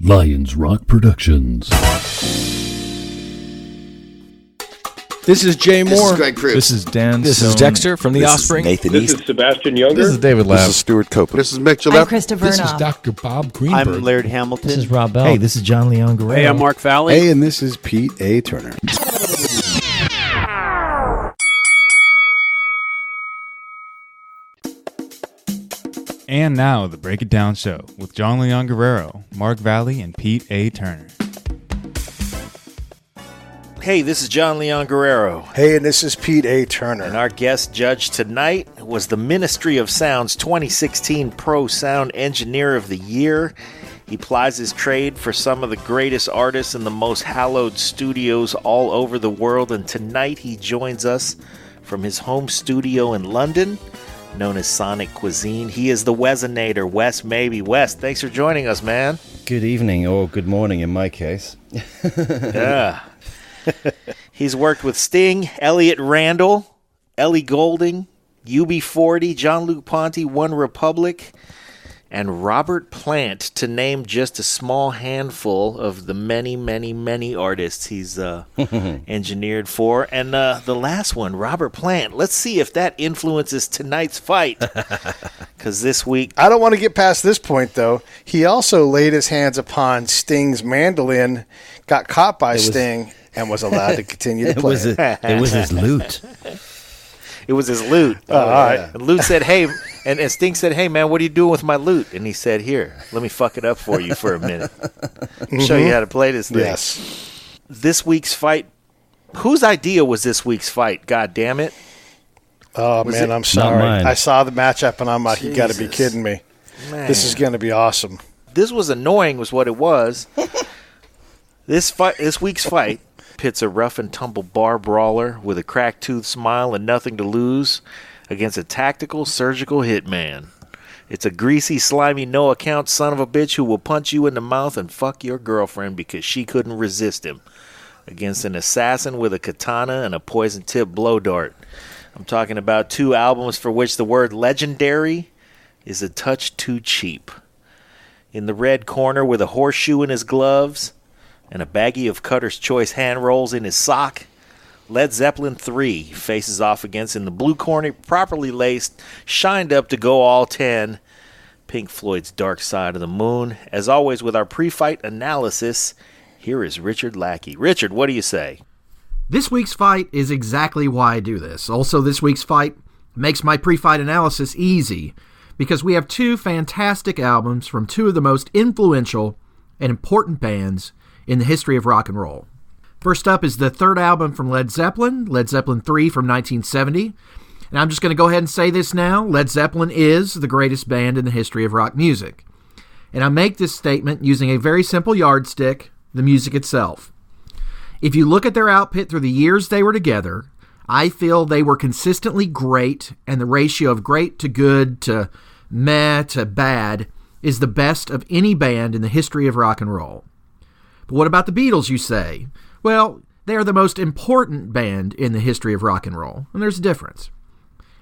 Lions Rock Productions. This is Jay Moore. This is Greg Proops. This is Dan. This Stone. is Dexter from The Offspring. Nathan This East. is Sebastian Younger. This is David Lapp. This is Stuart Copeland. This is Mick I'm Gillette. Christopher This is Knopf. Dr. Bob Greenberg. I'm Laird Hamilton. This is Rob Bell. Hey, this is John Leon Guerrero. Hey, I'm Mark Valley. Hey, and this is Pete A. Turner. And now, the Break It Down Show with John Leon Guerrero, Mark Valley, and Pete A. Turner. Hey, this is John Leon Guerrero. Hey, and this is Pete A. Turner. And our guest judge tonight was the Ministry of Sound's 2016 Pro Sound Engineer of the Year. He plies his trade for some of the greatest artists in the most hallowed studios all over the world. And tonight he joins us from his home studio in London, known as Sonic Cuisine. He is the Wesinator, Wes Maebe. Wes, thanks for joining us, man. Good evening, or good morning in my case. Yeah. He's worked with Sting, Elliot Randall, Ellie Goulding, UB40, Jean-Luc Ponty, One Republic, and Robert Plant, to name just a small handful of the many, many, many artists he's engineered for. And the last one, Robert Plant, let's see if that influences tonight's fight. Because this week... I don't want to get past this point, though. He also laid his hands upon Sting's mandolin, got caught by Sting, and was allowed to continue to play. It was his loot. It was his loot. All right. And Lute said, hey, and Sting said, hey, man, what are you doing with my loot? And he said, here, let me fuck it up for you for a minute. Show you how to play this thing. Yes. This week's fight, whose idea was this week's fight? God damn it. Oh, Was man, it- I'm sorry. mine. I saw the matchup, and I'm like, you got to be Jesus. kidding me. Man. This is going to be awesome. This was annoying was what it was. This week's fight pits a rough and tumble bar brawler with a cracked tooth smile and nothing to lose against a tactical surgical hitman. It's a greasy, slimy, no-account son of a bitch who will punch you in the mouth and fuck your girlfriend because she couldn't resist him against an assassin with a katana and a poison-tipped blow dart. I'm talking about two albums for which the word legendary is a touch too cheap. In the red corner with a horseshoe in his gloves and a baggie of Cutter's Choice hand rolls in his sock, Led Zeppelin 3 faces off against, in the blue corner, properly laced, shined up to go all 10, Pink Floyd's Dark Side of the Moon. As always with our pre-fight analysis, here is Richard Lackey. Richard, what do you say? This week's fight is exactly why I do this. Also, this week's fight makes my pre-fight analysis easy because we have two fantastic albums from two of the most influential and important bands in the history of rock and roll. First up is the third album from Led Zeppelin 3 from 1970. And I'm just going to go ahead and say this now. Led Zeppelin is the greatest band in the history of rock music. And I make this statement using a very simple yardstick, the music itself. If you look at their output through the years they were together, I feel they were consistently great, and the ratio of great to good to meh to bad is the best of any band in the history of rock and roll. But what about the Beatles, you say? Well, they are the most important band in the history of rock and roll, and there's a difference.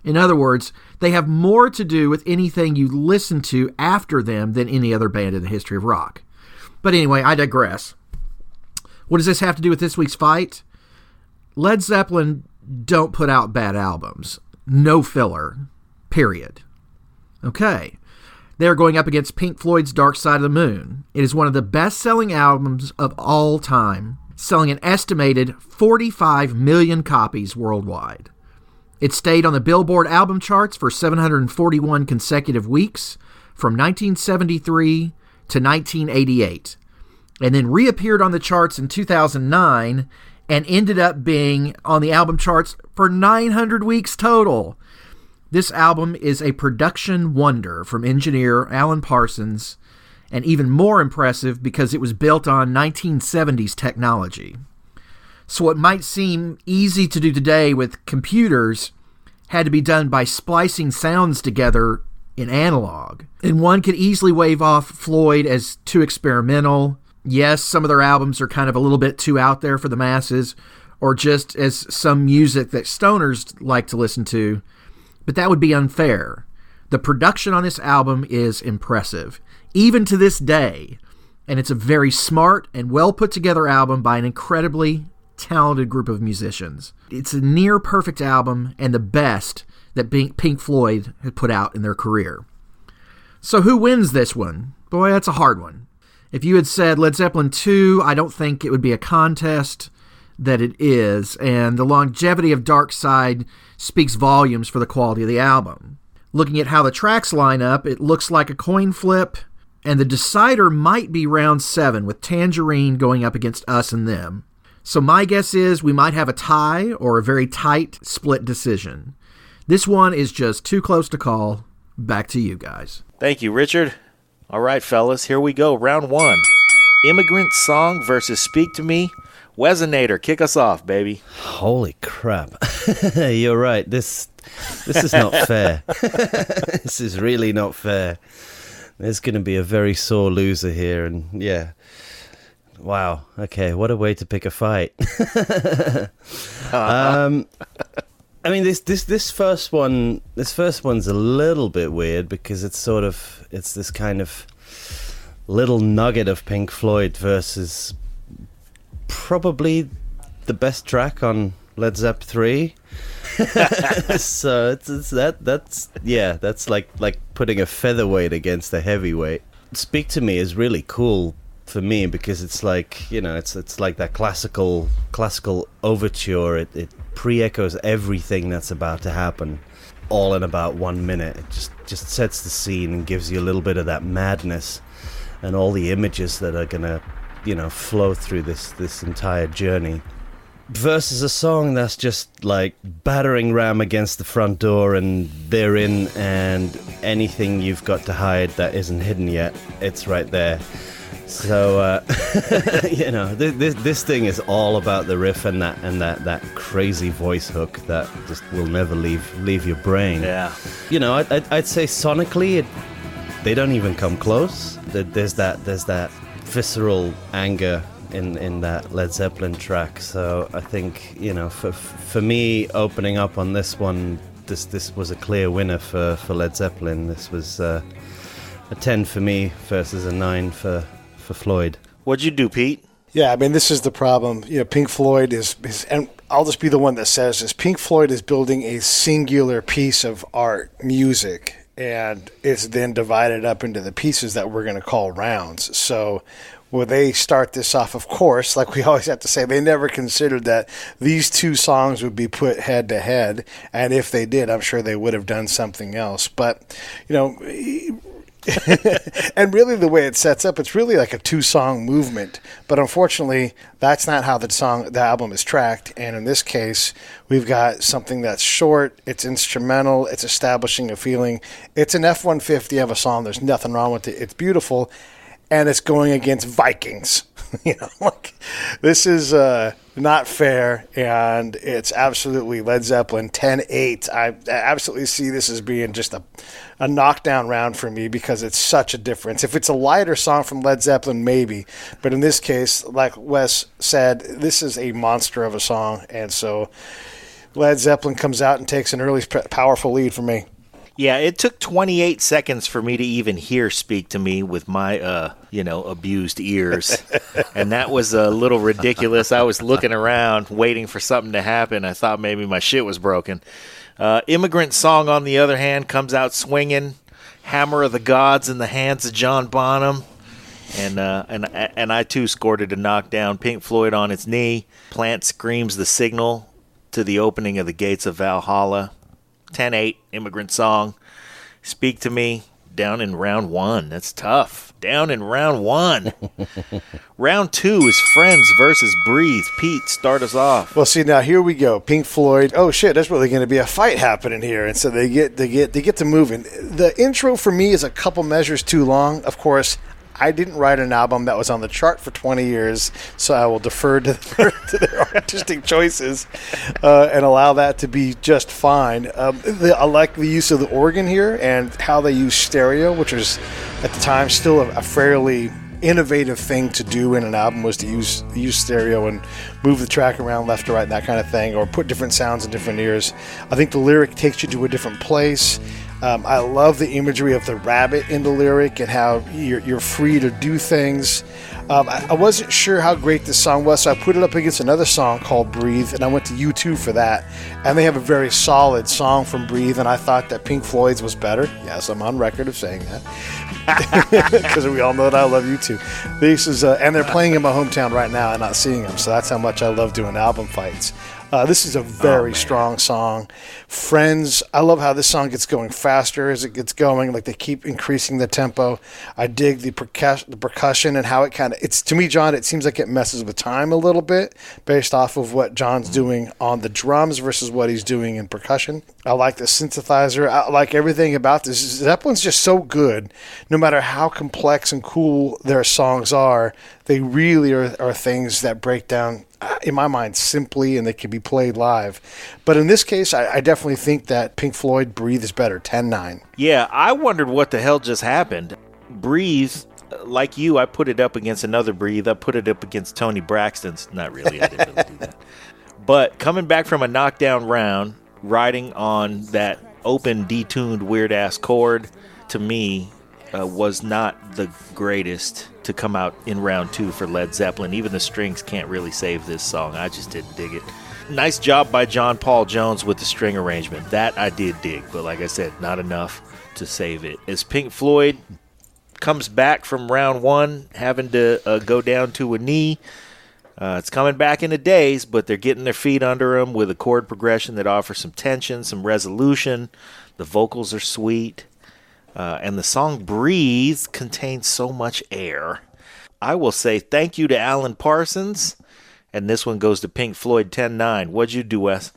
In other words, they have more to do with anything you listen to after them than any other band in the history of rock. But anyway, I digress. What does this have to do with this week's fight? Led Zeppelin don't put out bad albums. No filler. Period. Okay. They are going up against Pink Floyd's Dark Side of the Moon. It is one of the best-selling albums of all time, selling an estimated 45 million copies worldwide. It stayed on the Billboard album charts for 741 consecutive weeks from 1973 to 1988, and then reappeared on the charts in 2009 and ended up being on the album charts for 900 weeks total. This album is a production wonder from engineer Alan Parsons, and even more impressive because it was built on 1970s technology. So what might seem easy to do today with computers had to be done by splicing sounds together in analog. And one could easily wave off Floyd as too experimental. Yes, some of their albums are kind of a little bit too out there for the masses, or just as some music that stoners like to listen to, but that would be unfair. The production on this album is impressive. Even to this day, and it's a very smart and well put together album by an incredibly talented group of musicians. It's a near perfect album and the best that Pink Floyd had put out in their career. So who wins this one? Boy, that's a hard one. If you had said Led Zeppelin 2, I don't think it would be a contest that it is, and the longevity of Dark Side speaks volumes for the quality of the album. Looking at how the tracks line up, it looks like a coin flip, and the decider might be round 7 with Tangerine going up against Us and Them. So my guess is we might have a tie or a very tight split decision. This one is just too close to call. Back to you guys. Thank you, Richard. All right, fellas, here we go. Round 1. Immigrant Song versus Speak to Me. Wesinator, kick us off, baby. Holy crap. You're right. This is not fair. This is really not fair. There's going to be a very sore loser here, and yeah. Wow. Okay, what a way to pick a fight. I mean, this first one's a little bit weird because it's this kind of little nugget of Pink Floyd versus probably the best track on Led Zepp 3. So that's like putting a featherweight against a heavyweight. Speak to Me is really cool for me because it's like, you know, it's like that classical overture. It pre-echoes everything that's about to happen all in about 1 minute. It just sets the scene and gives you a little bit of that madness and all the images that are gonna, you know, flow through this entire journey, versus a song that's just like battering ram against the front door and they're in, and anything you've got to hide that isn't hidden yet, it's right there. So you know, this thing is all about the riff and that crazy voice hook that just will never leave your brain. Yeah, you know, I'd say sonically they don't even come close. There's that visceral anger in that Led Zeppelin track. So I think, you know, for me, opening up on this one, this was a clear winner for Led Zeppelin. This was a 10 for me versus a 9 for Floyd. What'd you do, Pete? Yeah, I mean, this is the problem. You know, Pink Floyd is, and I'll just be the one that says this, Pink Floyd is building a singular piece of art, music, and it's then divided up into the pieces that we're going to call rounds. So when they start this off, of course, like we always have to say, they never considered that these two songs would be put head to head, and if they did, I'm sure they would have done something else. But, you know, and really the way it sets up, it's really like a 2-song movement. But unfortunately, that's not how the album is tracked. And in this case, we've got something that's short, it's instrumental, it's establishing a feeling. It's an F-150 of a song. There's nothing wrong with it. It's beautiful. And it's going against Vikings. You know, like, this is not fair, and it's absolutely Led Zeppelin 10-8. I absolutely see this as being just a knockdown round for me because it's such a difference. If it's a lighter song from Led Zeppelin, maybe, but in this case, like Wes said, this is a monster of a song, and so Led Zeppelin comes out and takes an early powerful lead for me. Yeah, it took 28 seconds for me to even hear Speak to Me with my, abused ears. And that was a little ridiculous. I was looking around, waiting for something to happen. I thought maybe my shit was broken. Immigrant Song, on the other hand, comes out swinging. Hammer of the Gods in the hands of John Bonham. And I, too, scored it a knockdown. Pink Floyd on its knee. Plant screams the signal to the opening of the gates of Valhalla. 10-8, Immigrant Song. Speak to Me, down in round 1. That's tough. Down in round 1. Round 2 is Friends versus Breathe. Pete, start us off. Well, see, now here we go. Pink Floyd. Oh shit, there's really going to be a fight happening here, and so they get to moving. The intro for me is a couple measures too long. Of course, I didn't write an album that was on the chart for 20 years, so I will defer to their artistic choices and allow that to be just fine. I like the use of the organ here and how they use stereo, which was, at the time, still a fairly innovative thing to do in an album, was to use stereo and move the track around left to right, that kind of thing, or put different sounds in different ears. I think the lyric takes you to a different place. I love the imagery of the rabbit in the lyric and how you're free to do things. I wasn't sure how great this song was, so I put it up against another song called Breathe, and I went to U2 for that. And they have a very solid song from Breathe, and I thought that Pink Floyd's was better. Yes, I'm on record of saying that. Because we all know that I love U2. This is, and they're playing in my hometown right now and not seeing them, so that's how much I love doing album fights. This is a very strong song. Friends, I love how this song gets going faster as it gets going. Like, they keep increasing the tempo. I dig the percussion and how it kind of, it's, to me, John, it seems like it messes with time a little bit based off of what John's doing on the drums versus what he's doing in percussion. I like the synthesizer. I like everything about this. Zeppelin's just so good. No matter how complex and cool their songs are, they really are things that break down, in my mind, simply, and they can be played live. But in this case, I definitely think that Pink Floyd Breathe is better, 10-9. Yeah, I wondered what the hell just happened. Breathe, like you, I put it up against another Breathe. I put it up against Tony Braxton's. Not really, I didn't really do that. But coming back from a knockdown round, riding on that open, detuned, weird-ass chord, to me, was not the greatest to come out in round 2 for Led Zeppelin. Even the strings can't really save this song. I just didn't dig it. Nice job by John Paul Jones with the string arrangement. That I did dig, but like I said, not enough to save it. As Pink Floyd comes back from round 1, having to go down to a knee, it's coming back in a daze, but they're getting their feet under them with a chord progression that offers some tension, some resolution. The vocals are sweet. And the song Breathe contains so much air. I will say thank you to Alan Parsons, and this one goes to Pink Floyd 10-9. What'd you do, Wes?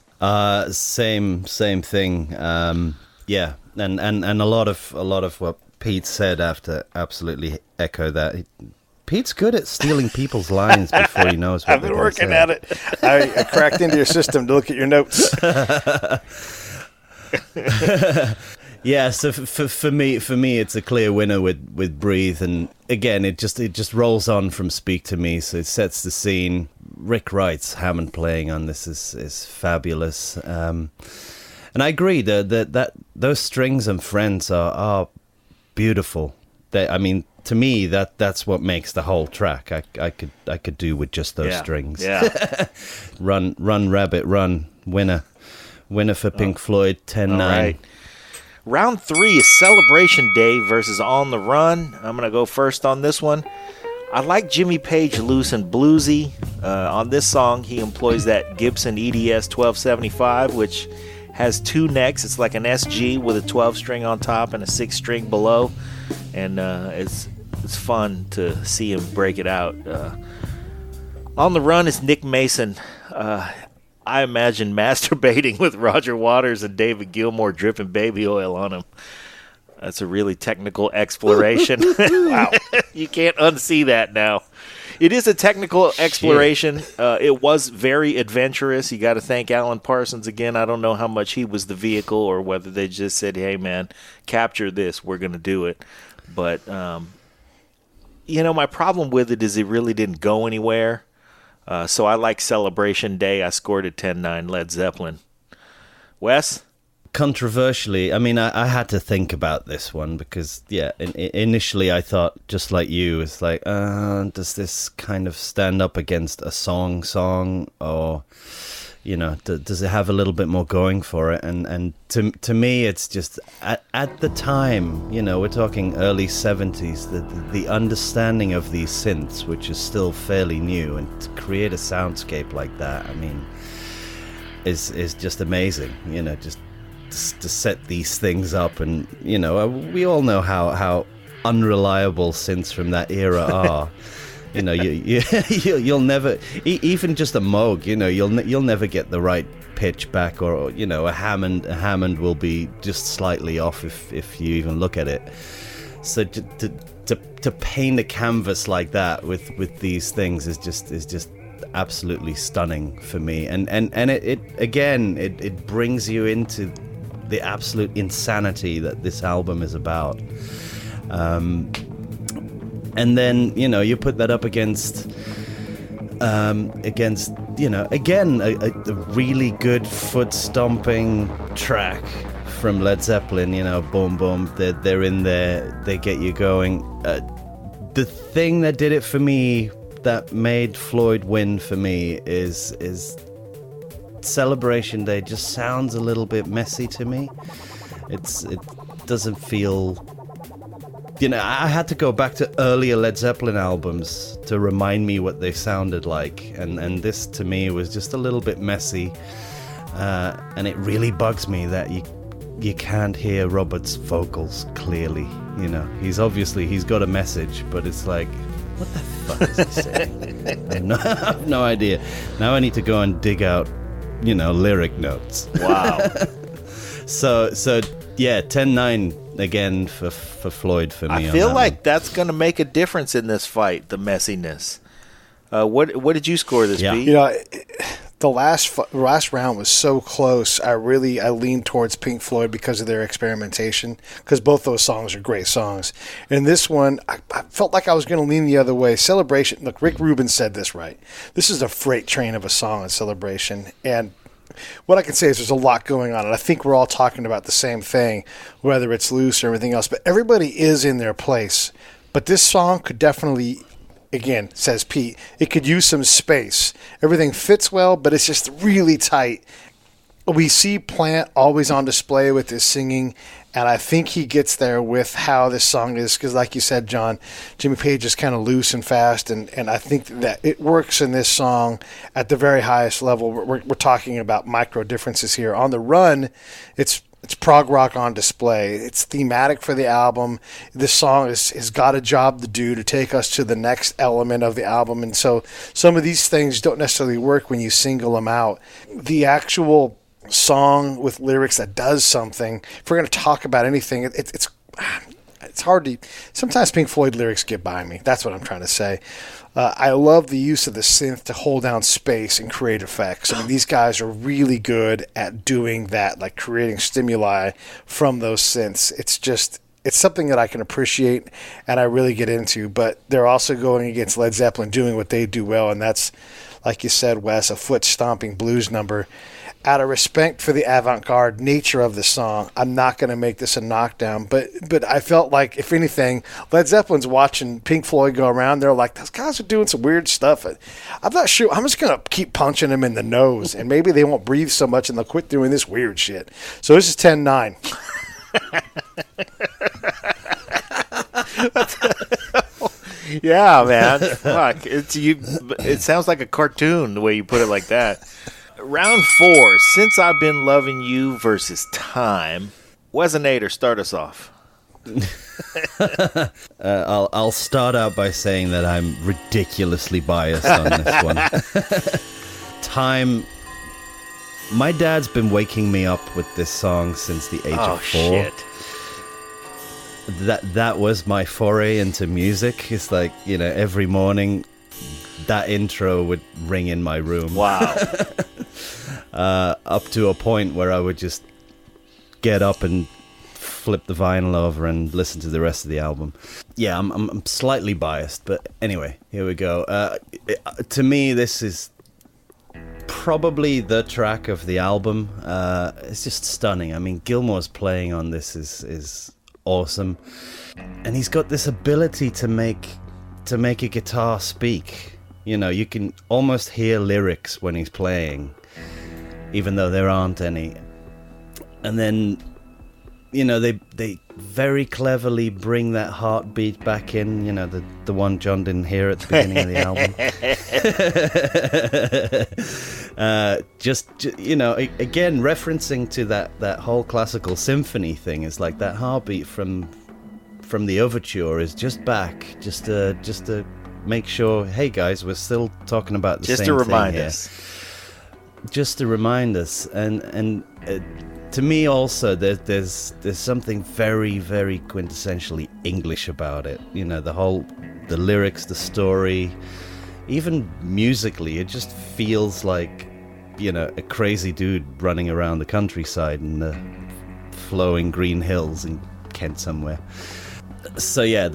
Same thing. Yeah, and a lot of what Pete said after absolutely echo that. Pete's good at stealing people's lines before he knows what I've been working at it. I cracked into your system to look at your notes. Yeah, so for me, it's a clear winner with Breathe, and again, it just rolls on from Speak to Me, so it sets the scene. Rick Wright's Hammond playing on this is fabulous, and I agree that those strings and Friends are beautiful. To me, that's what makes the whole track. I could do with just those strings. Yeah. Run, Rabbit, Run. Winner for Pink Floyd, 10-9. All right. Round 3 is Celebration Day versus On the Run. I'm going to go first on this one. I like Jimmy Page loose and bluesy. On this song, he employs that Gibson EDS 1275, which has 2 necks. It's like an SG with a 12-string on top and a 6-string below. And it's fun to see him break it out. On the Run is Nick Mason. I imagine masturbating with Roger Waters and David Gilmour dripping baby oil on him. That's a really technical exploration. Wow. You can't unsee that now. It is a technical exploration. It was very adventurous. You got to thank Alan Parsons again. I don't know how much he was the vehicle or whether they just said, hey, man, capture this. We're going to do it. But, my problem with it is it really didn't go anywhere. So I like Celebration Day. I scored it 10-9 Led Zeppelin. Wes? Controversially, I had to think about this one because, initially I thought, just like you, it's like, does this kind of stand up against a song, or, does it have a little bit more going for it? And to me, it's just, at the time, we're talking early 70s, the understanding of these synths, which is still fairly new, and to create a soundscape like that, is just amazing, just to set these things up. And we all know how unreliable synths from that era are. You'll never, even just a Moog, you'll never get the right pitch back, or a Hammond will be just slightly off if you even look at it. So to paint a canvas like that with these things is just absolutely stunning for me, and it brings you into the absolute insanity that this album is about. And then, you put that up against again, a really good foot stomping track from Led Zeppelin, boom, boom, they're in there, they get you going. The thing that did it for me, that made Floyd win for me, is Celebration Day just sounds a little bit messy to me. It doesn't feel... I had to go back to earlier Led Zeppelin albums to remind me what they sounded like, and this to me was just a little bit messy, and it really bugs me that you can't hear Robert's vocals clearly. He's got a message, but it's like, what the fuck is he saying? I have no idea. Now I need to go and dig out, lyric notes. Wow. So yeah, 10-9 again for Floyd for me. I feel like that's going to make a difference in this fight, the messiness. What did you score this, Yeah. Pete? The last round was so close. I leaned towards Pink Floyd because of their experimentation, because both those songs are great songs. And this one, I felt like I was going to lean the other way. Celebration, look, Rick Rubin said this right. This is a freight train of a song in Celebration, and what I can say is there's a lot going on, and I think we're all talking about the same thing, whether it's loose or everything else. But everybody is in their place. But this song could definitely, again, says Pete, it could use some space. Everything fits well, but it's just really tight. We see Plant always on display with his singing, and I think he gets there with how this song is, because like you said, John, Jimmy Page is kind of loose and fast, and I think that it works in this song at the very highest level. We're talking about micro differences here. On the Run, it's prog rock on display. It's thematic for the album. This song has got a job to do to take us to the next element of the album, and so some of these things don't necessarily work when you single them out. The actual song with lyrics that does something, if we're going to talk about anything, it's hard to... Sometimes Pink Floyd lyrics get by me. That's what I'm trying to say. I love the use of the synth to hold down space and create effects. I mean, these guys are really good at doing that, like creating stimuli from those synths. It's something that I can appreciate and I really get into, but they're also going against Led Zeppelin doing what they do well, and that's, like you said, Wes, a foot-stomping blues number. Out of respect for the avant-garde nature of the song, I'm not going to make this a knockdown, but I felt like, if anything, Led Zeppelin's watching Pink Floyd go around. They're like, those guys are doing some weird stuff. I'm not sure. I'm just going to keep punching them in the nose, and maybe they won't breathe so much and they'll quit doing this weird shit. So this is 10-9. Yeah, man. Fuck. It sounds like a cartoon the way you put it like that. Round 4, Since I've Been Loving You versus Time. Wesenator, start us off. I'll start out by saying that I'm ridiculously biased on this one. Time. My dad's been waking me up with this song since the age of 4. Shit. That was my foray into music. It's like, every morning that intro would ring in my room. Wow. Up to a point where I would just get up and flip the vinyl over and listen to the rest of the album. Yeah, I'm slightly biased, but anyway, here we go. To me, this is probably the track of the album. It's just stunning. I mean, Gilmour's playing on this is awesome, and he's got this ability to make a guitar speak. You can almost hear lyrics when he's playing, even though there aren't any. And then, they very cleverly bring that heartbeat back in, the one John didn't hear at the beginning of the album. Again, referencing to that whole classical symphony thing, is like that heartbeat from the overture is just back, just to make sure, hey guys, we're still talking about the same thing here. Just to remind us, and to me also, there's something very, very quintessentially English about it. The lyrics, the story, even musically, it just feels like, a crazy dude running around the countryside in the flowing green hills in Kent somewhere. So yeah,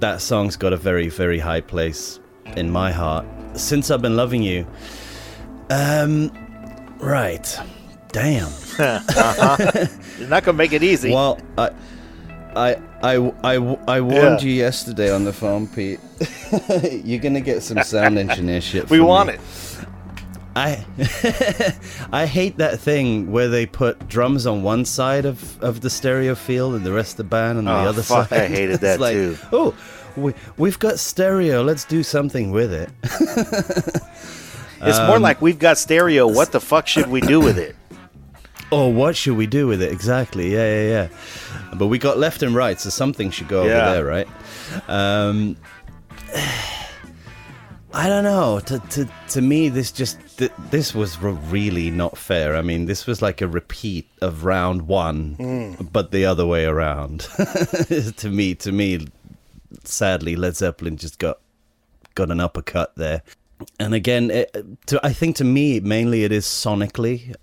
that song's got a very, very high place in my heart. Since I've Been Loving You. Right. Damn. You're not gonna make it easy. Well, I warned you yesterday on the phone, Pete. You're gonna get some sound engineer shit. We want it. I hate that thing where they put drums on one side of the stereo field and the rest of the band on the other side. I hated that too. Oh, we've got stereo. Let's do something with it. It's more like we've got stereo. What the fuck should we do with it? Oh, what should we do with it? Exactly. Yeah. But we got left and right, so something should go over there, right? I don't know. To me, this was really not fair. I mean, this was like a repeat of round one, but the other way around. To me, sadly, Led Zeppelin just got an uppercut there. And again, I think to me, mainly it is sonically.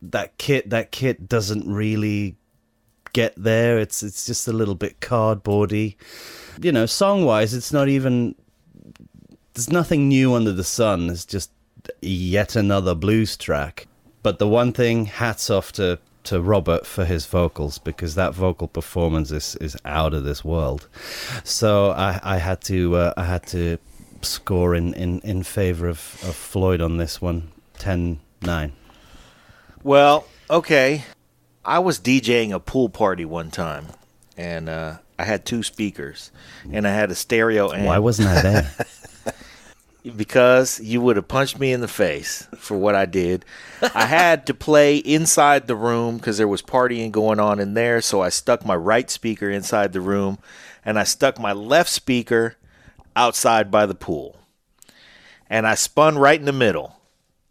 That kit doesn't really get there. It's just a little bit cardboardy. You know, song-wise, it's not even... There's nothing new under the sun. It's just yet another blues track. But the one thing, hats off to Robert for his vocals, because that vocal performance is out of this world. So I had to score in favor of Floyd on this one, 10-9. Well, okay. I was DJing a pool party one time, and I had 2 speakers, and I had a stereo amp. Why wasn't I there? Because you would have punched me in the face for what I did. I had to play inside the room because there was partying going on in there, so I stuck my right speaker inside the room, and I stuck my left speaker outside by the pool. And I spun right in the middle.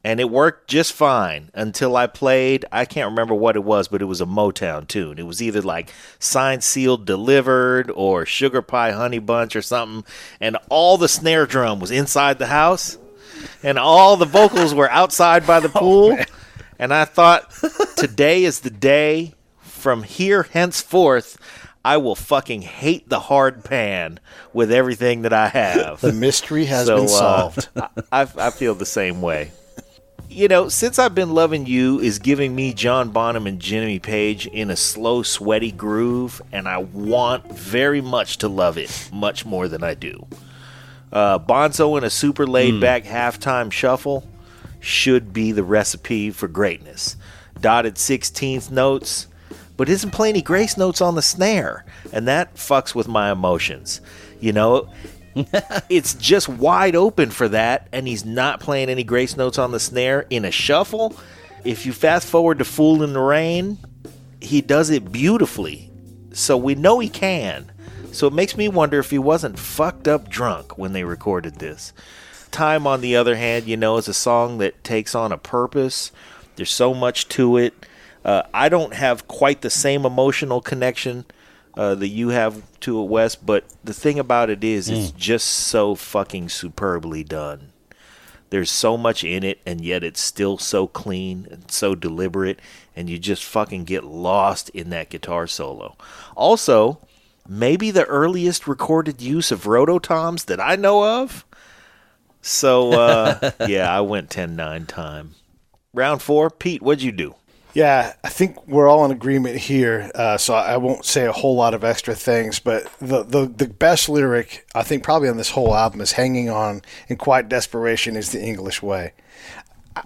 And it worked just fine until I played, I can't remember what it was, but it was a Motown tune. It was either like Signed, Sealed, Delivered or Sugar Pie Honey Bunch or something. And all the snare drum was inside the house. And all the vocals were outside by the pool. And I thought, today is the day. From here henceforth, I will fucking hate the hard pan with everything that I have. The mystery has been solved. I feel the same way. You know, Since I've Been Loving You is giving me John Bonham and Jimmy Page in a slow, sweaty groove, and I want very much to love it, much more than I do. Bonzo in a super laid-back halftime shuffle should be the recipe for greatness. Dotted 16th notes, but isn't playing any grace notes on the snare, and that fucks with my emotions. You know, it's just wide open for that, and he's not playing any grace notes on the snare in a shuffle. If you fast forward to Fool in the Rain, he does it beautifully. So we know he can. So it makes me wonder if he wasn't fucked up drunk when they recorded this. Time, on the other hand, you know, is a song that takes on a purpose. There's so much to it. I don't have quite the same emotional connection that you have to it, Wes, but the thing about it is it's just so fucking superbly done. There's so much in it, and yet it's still so clean and so deliberate, and you just fucking get lost in that guitar solo. Also, maybe the earliest recorded use of rototoms that I know of. So, yeah, I went 10-9 time. Round 4, Pete, what'd you do? Yeah, I think we're all in agreement here, so I won't say a whole lot of extra things, but the best lyric, I think probably on this whole album, is Hanging On in Quiet Desperation is the English Way.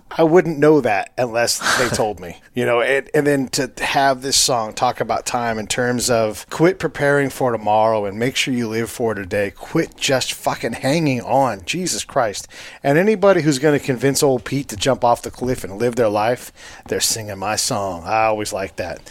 I wouldn't know that unless they told me, you know, and then to have this song talk about time in terms of quit preparing for tomorrow and make sure you live for today. Quit just fucking hanging on. Jesus Christ. And anybody who's going to convince old Pete to jump off the cliff and live their life, they're singing my song. I always like that.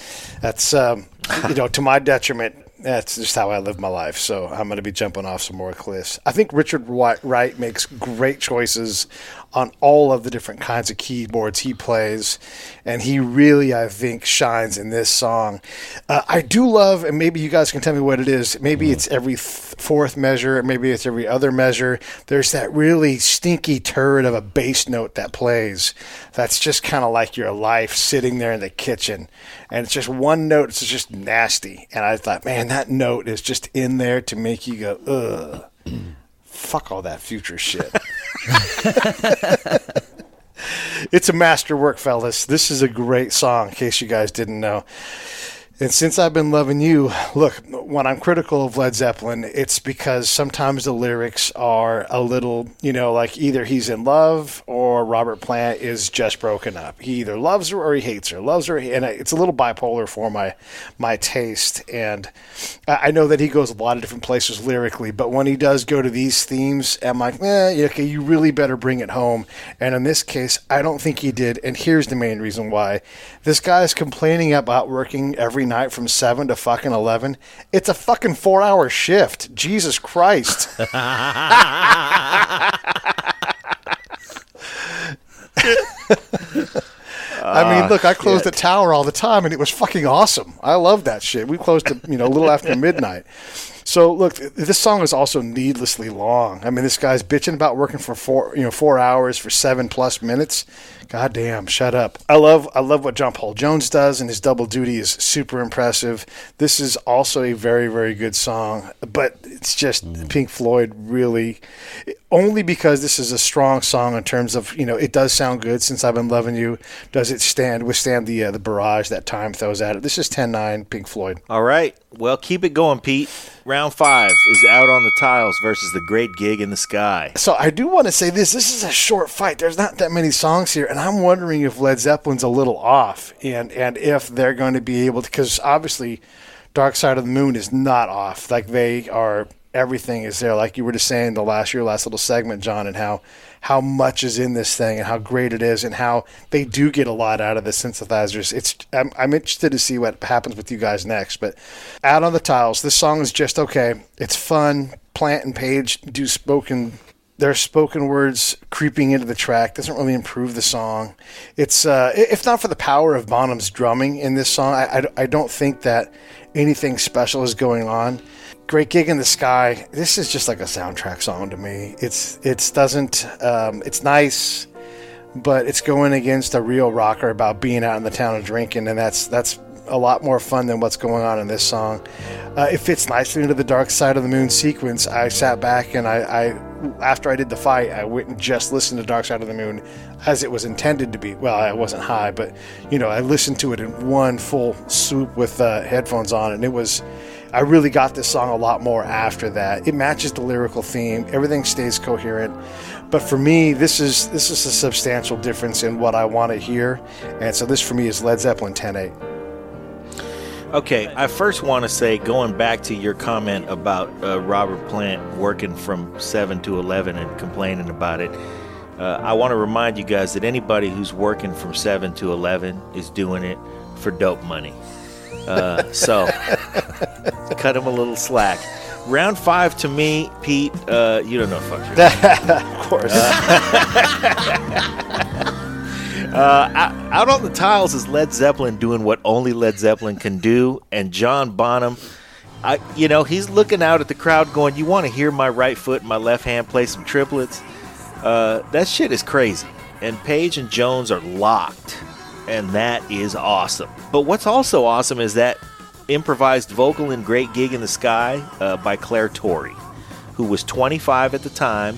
That's, you know, to my detriment. That's just how I live my life, so I'm going to be jumping off some more cliffs. I think Richard Wright makes great choices on all of the different kinds of keyboards he plays, and he really, I think, shines in this song. I do love, and maybe you guys can tell me what it is, maybe it's every fourth measure, maybe it's every other measure, there's that really stinky turd of a bass note that plays that's just kind of like your life sitting there in the kitchen, and it's just one note, it's just nasty, and I thought, man, that note is just in there to make you go, ugh, fuck all that future shit. It's a masterwork, fellas. This is a great song, in case you guys didn't know. And since I've been loving you, look, when I'm critical of Led Zeppelin, it's because sometimes the lyrics are a little, like either he's in love or Robert Plant is just broken up. He either loves her or he hates her. And it's a little bipolar for my taste. And I know that he goes a lot of different places lyrically, but when he does go to these themes, I'm like, okay, you really better bring it home. And in this case, I don't think he did. And here's the main reason why. This guy's complaining about working every night from 7 to fucking 11. It's a fucking 4-hour shift. Jesus Christ. I mean, look, I closed the tower all the time, and it was fucking awesome. I love that shit. We closed at, a little after midnight. So, look, this song is also needlessly long. I mean, this guy's bitching about working for 4 hours for 7+ minutes. God damn, shut up. I love what John Paul Jones does, and his double duty is super impressive. This is also a very, very good song, but it's just Pink Floyd really, only because this is a strong song in terms of, it does sound good. Since I've Been Loving You, does it withstand the barrage that time throws at it? This is 10-9 Pink Floyd. All right. Well, keep it going, Pete. Round 5 is Out on the Tiles versus The Great Gig in the Sky. So I do want to say this. This is a short fight. There's not that many songs here, and I'm wondering if Led Zeppelin's a little off and if they're going to be able to, because obviously Dark Side of the Moon is not off. Like, they are, everything is there. Like you were just saying your last little segment, John, and how much is in this thing and how great it is and how they do get a lot out of the synthesizers. I'm interested to see what happens with you guys next. But Out on the Tiles, this song is just okay. It's fun. Plant and Page do their spoken words creeping into the track doesn't really improve the song. It's if not for the power of Bonham's drumming in this song, I don't think that anything special is going on. Great Gig in the Sky. This is just like a soundtrack song to me. It's nice, but it's going against a real rocker about being out in the town and drinking, and that's a lot more fun than what's going on in this song. It fits nicely into the Dark Side of the Moon sequence. I sat back and I after I did the fight, I went and just listened to Dark Side of the Moon as it was intended to be. Well, I wasn't high, but I listened to it in one full swoop with headphones on, and I really got this song a lot more after that. It matches the lyrical theme. Everything stays coherent. But for me, this is a substantial difference in what I want to hear. And so this for me is Led Zeppelin 10-8. Okay, I first want to say, going back to your comment about Robert Plant working from 7 to 11 and complaining about it, I want to remind you guys that anybody who's working from 7 to 11 is doing it for dope money. So cut him a little slack. Round 5 to me, Pete, you don't know fuck shit. Of course. Out on the Tiles is Led Zeppelin doing what only Led Zeppelin can do, and John Bonham, he's looking out at the crowd going, you want to hear my right foot and my left hand play some triplets? That shit is crazy. And Page and Jones are locked, and that is awesome. But what's also awesome is that improvised vocal in Great Gig in the Sky by Claire Torrey, who was 25 at the time.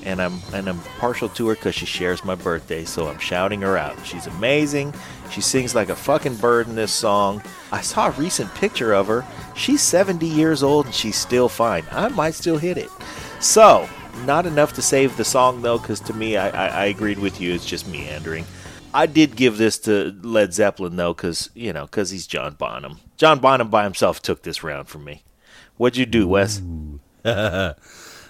And I'm partial to her because she shares my birthday, so I'm shouting her out. She's amazing. She sings like a fucking bird in this song. I saw a recent picture of her. She's 70 years old and she's still fine. I might still hit it. So, not enough to save the song, though, because to me, I agreed with you. It's just meandering. I did give this to Led Zeppelin, though, because he's John Bonham. John Bonham by himself took this round from me. What'd you do, Wes?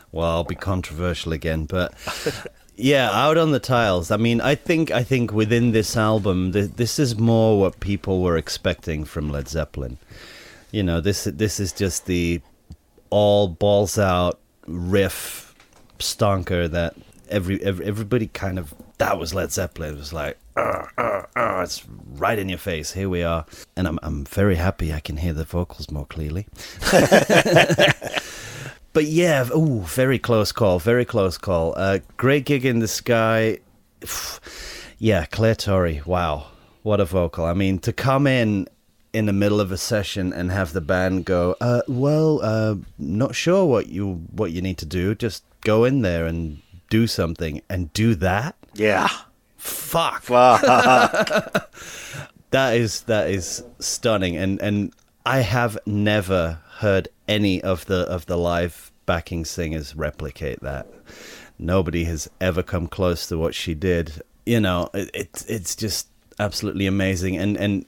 Well, I'll be controversial again, but yeah, Out on the Tiles. I mean, I think within this album, this is more what people were expecting from Led Zeppelin. This is just the all balls out riff stonker that everybody kind of, that was Led Zeppelin. It was like, it's right in your face. Here we are, and I'm very happy I can hear the vocals more clearly. But yeah, very close call. Great Gig in the Sky. Yeah, Claire Torrey. Wow, what a vocal. I mean, to come in the middle of a session and have the band go, not sure what you need to do. Just go in there and do something and do that. Yeah. Fuck. Fuck. That is stunning, and I have never heard any of the live backing singers replicate that. Nobody has ever come close to what she did. You know, it's just absolutely amazing, and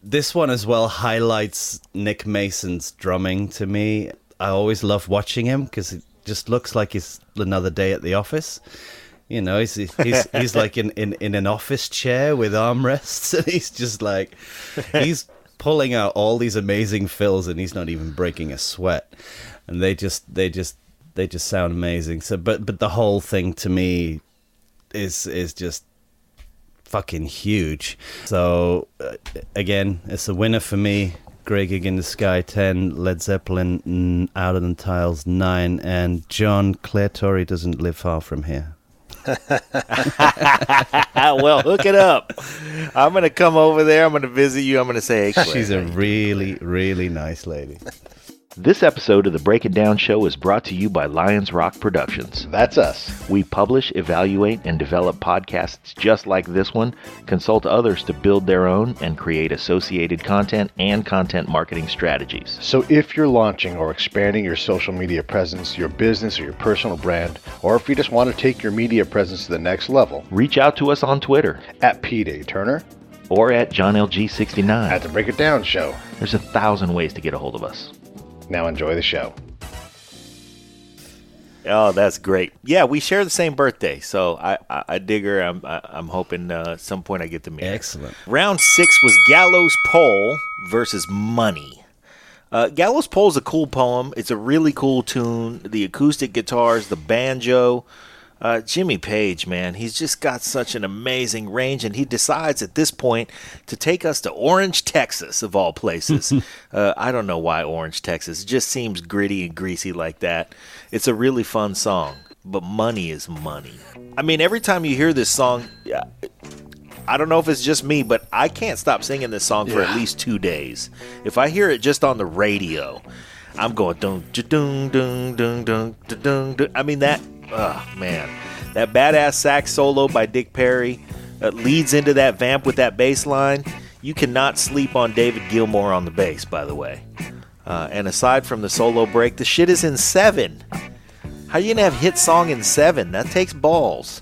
this one as well highlights Nick Mason's drumming to me. I always love watching him because it just looks like it's another day at the office. You know, he's like in an office chair with armrests, and he's just like, he's pulling out all these amazing fills, and he's not even breaking a sweat, and they just sound amazing. So, but the whole thing to me is just fucking huge. So again, it's a winner for me. Grey Gig in the Sky 10, Led Zeppelin Out of the Tiles 9, and John, Claire Torrey doesn't live far from here. Well, hook it up. I'm going to come over there. I'm going to visit you. I'm going to say, hey, Claire. She's a really, really nice lady. This episode of the Break It Down Show is brought to you by Lions Rock Productions. That's us. We publish, evaluate, and develop podcasts just like this one, consult others to build their own, and create associated content and content marketing strategies. So if you're launching or expanding your social media presence, your business or your personal brand, or if you just want to take your media presence to the next level, Reach out to us on Twitter at Pete A. Turner, or at JohnLG69. at The Break It Down Show. There's 1,000 ways to get a hold of us. Now enjoy the show. Oh, that's great. Yeah, we share the same birthday, so I dig her. I'm hoping at some point I get to meet her. Excellent. Round 6 was Gallows Pole versus Money. Gallows Pole is a cool poem. It's a really cool tune. The acoustic guitars, the banjo. Jimmy Page, man, he's just got such an amazing range, and he decides at this point to take us to Orange, Texas, of all places. I don't know why Orange, Texas. It just seems gritty and greasy like that. It's a really fun song, but money is money. I mean, every time you hear this song, I don't know if it's just me, but I can't stop singing this song for at least 2 days. If I hear it just on the radio, I'm going dun dun dun dun dun dun dun. I mean that. Oh, man. That badass sax solo by Dick Perry leads into that vamp with that bass line. You cannot sleep on David Gilmour on the bass, by the way. And aside from the solo break, the shit is in 7. How you gonna have hit song in 7? That takes balls.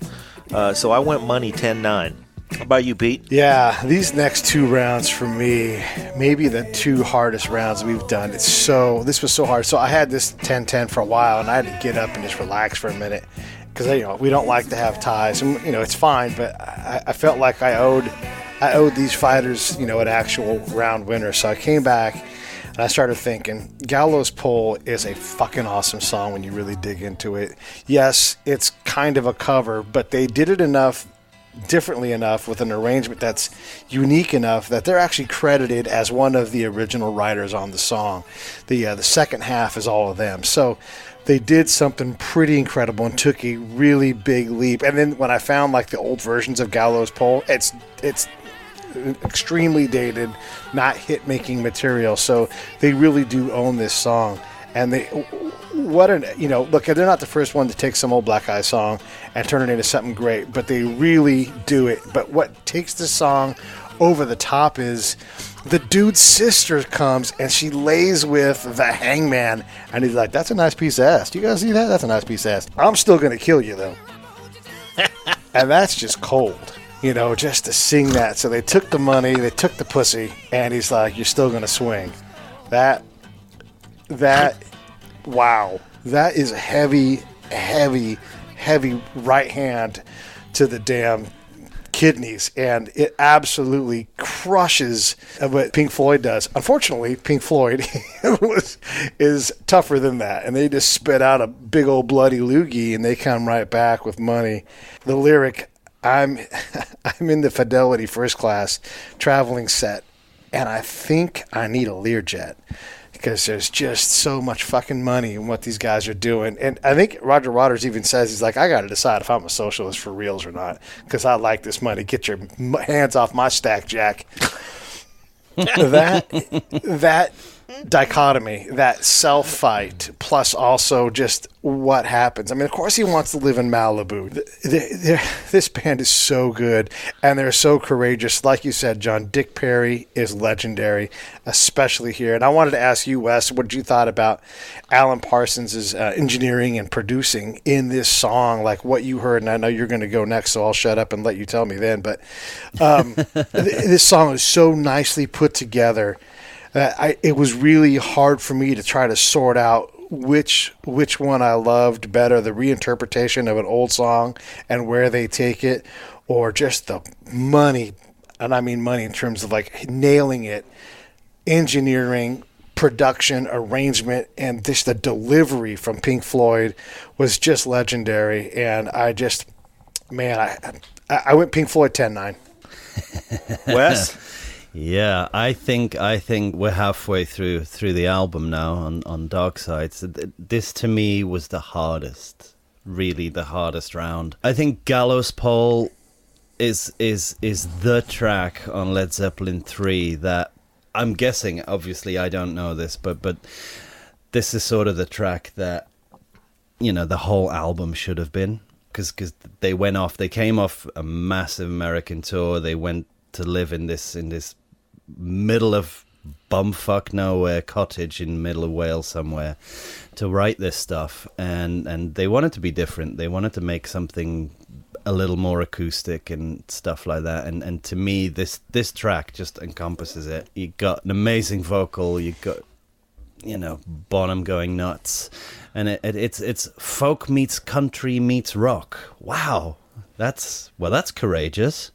So I went Money 10-9. How about you, Pete? Yeah, these next 2 rounds for me, maybe the 2 hardest rounds we've done. This was so hard. So I had this 10-10 for a while, and I had to get up and just relax for a minute because we don't like to have ties, and it's fine. But I felt like I owed these fighters an actual round winner. So I came back and I started thinking, Gallows Pole is a fucking awesome song when you really dig into it. Yes, it's kind of a cover, but they did it differently enough with an arrangement that's unique enough that they're actually credited as one of the original writers on the song. The second half is all of them. So they did something pretty incredible and took a really big leap. And then when I found like the old versions of Gallows Pole, it's extremely dated, not hit-making material. So they really do own this song. And look, they're not the first one to take some old Black Eyed song and turn it into something great, but they really do it. But what takes the song over the top is the dude's sister comes and she lays with the hangman, and he's like, that's a nice piece of ass. Do you guys see that? That's a nice piece of ass. I'm still going to kill you, though. And that's just cold, just to sing that. So they took the money, they took the pussy, and he's like, you're still going to swing. That, wow. That is a heavy right hand to the damn kidneys, and it absolutely crushes what Pink Floyd does. Unfortunately, Pink Floyd is tougher than that, and they just spit out a big old bloody loogie, and they come right back with money. The lyric, I'm in the Fidelity First Class traveling set, and I think I need a Learjet. Because there's just so much fucking money in what these guys are doing. And I think Roger Waters even says, he's like, I got to decide if I'm a socialist for reals or not. Because I like this money. Get your hands off my stack, Jack. that dichotomy, that self-fight, plus also just what happens. I mean, of course he wants to live in Malibu. This band is so good, and they're so courageous. Like you said, John, Dick Perry is legendary, especially here. And I wanted to ask you, Wes, what you thought about Alan Parsons' engineering and producing in this song, like what you heard. And I know you're going to go next, so I'll shut up and let you tell me then. But this song is so nicely put together. It was really hard for me to try to sort out which one I loved better, the reinterpretation of an old song and where they take it, or just the money, and I mean money in terms of like nailing it, engineering, production, arrangement, and just the delivery from Pink Floyd was just legendary. And I just, man, I went Pink Floyd 10-9. Wes? Yeah, I think we're halfway through the album now on Dark Sides. This to me was the hardest, really the hardest round. I think Gallows Pole is the track on Led Zeppelin 3 that I'm guessing, obviously I don't know this, but this is sort of the track that, you know, the whole album should have been, because they came off a massive American tour. They went to live in this middle of bumfuck nowhere cottage in the middle of Wales somewhere to write this stuff, and they wanted to be different. They wanted to make something a little more acoustic and stuff like that, and to me this track just encompasses it. You got an amazing vocal, you got, you know, Bonham going nuts, and it's folk meets country meets rock. Wow, that's courageous.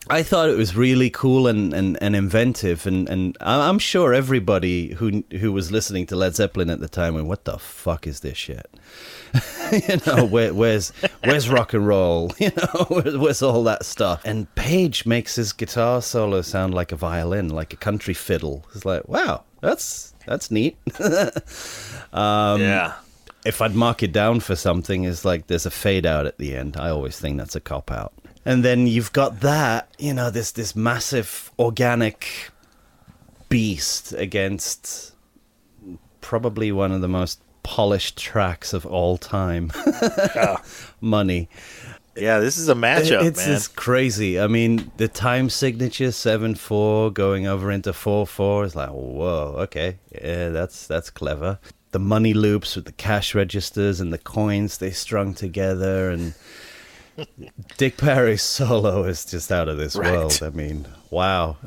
I thought it was really cool and inventive, and I'm sure everybody who was listening to Led Zeppelin at the time went, "What the fuck is this shit?" You know, where's rock and roll? You know, where's all that stuff? And Page makes his guitar solo sound like a violin, like a country fiddle. It's like, wow, that's neat. Yeah. If I'd mark it down for something, is like there's a fade out at the end. I always think that's a cop out. And then you've got that, you know, this massive organic beast against probably one of the most polished tracks of all time. Money. Yeah, this is a matchup, man. It's crazy. I mean, the time signature 7/4 going over into 4/4 is like, whoa, okay, yeah, that's clever. The money loops with the cash registers and the coins they strung together, and Dick Perry's solo is just out of this world. I mean, wow.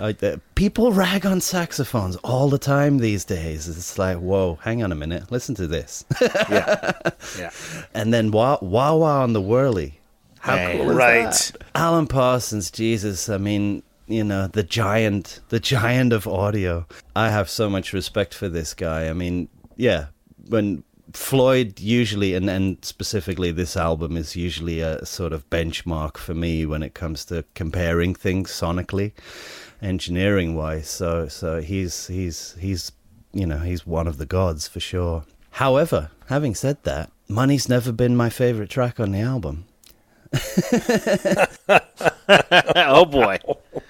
People rag on saxophones all the time these days. It's like, whoa, hang on a minute. Listen to this. Yeah. And then wah wah on the whirly. How cool is that? Alan Parsons, Jesus. I mean, you know, the giant of audio. I have so much respect for this guy. I mean, yeah, when Floyd usually, and specifically this album, is usually a sort of benchmark for me when it comes to comparing things sonically, engineering wise. So he's you know, he's one of the gods for sure. However, having said that, Money's never been my favorite track on the album. Oh boy.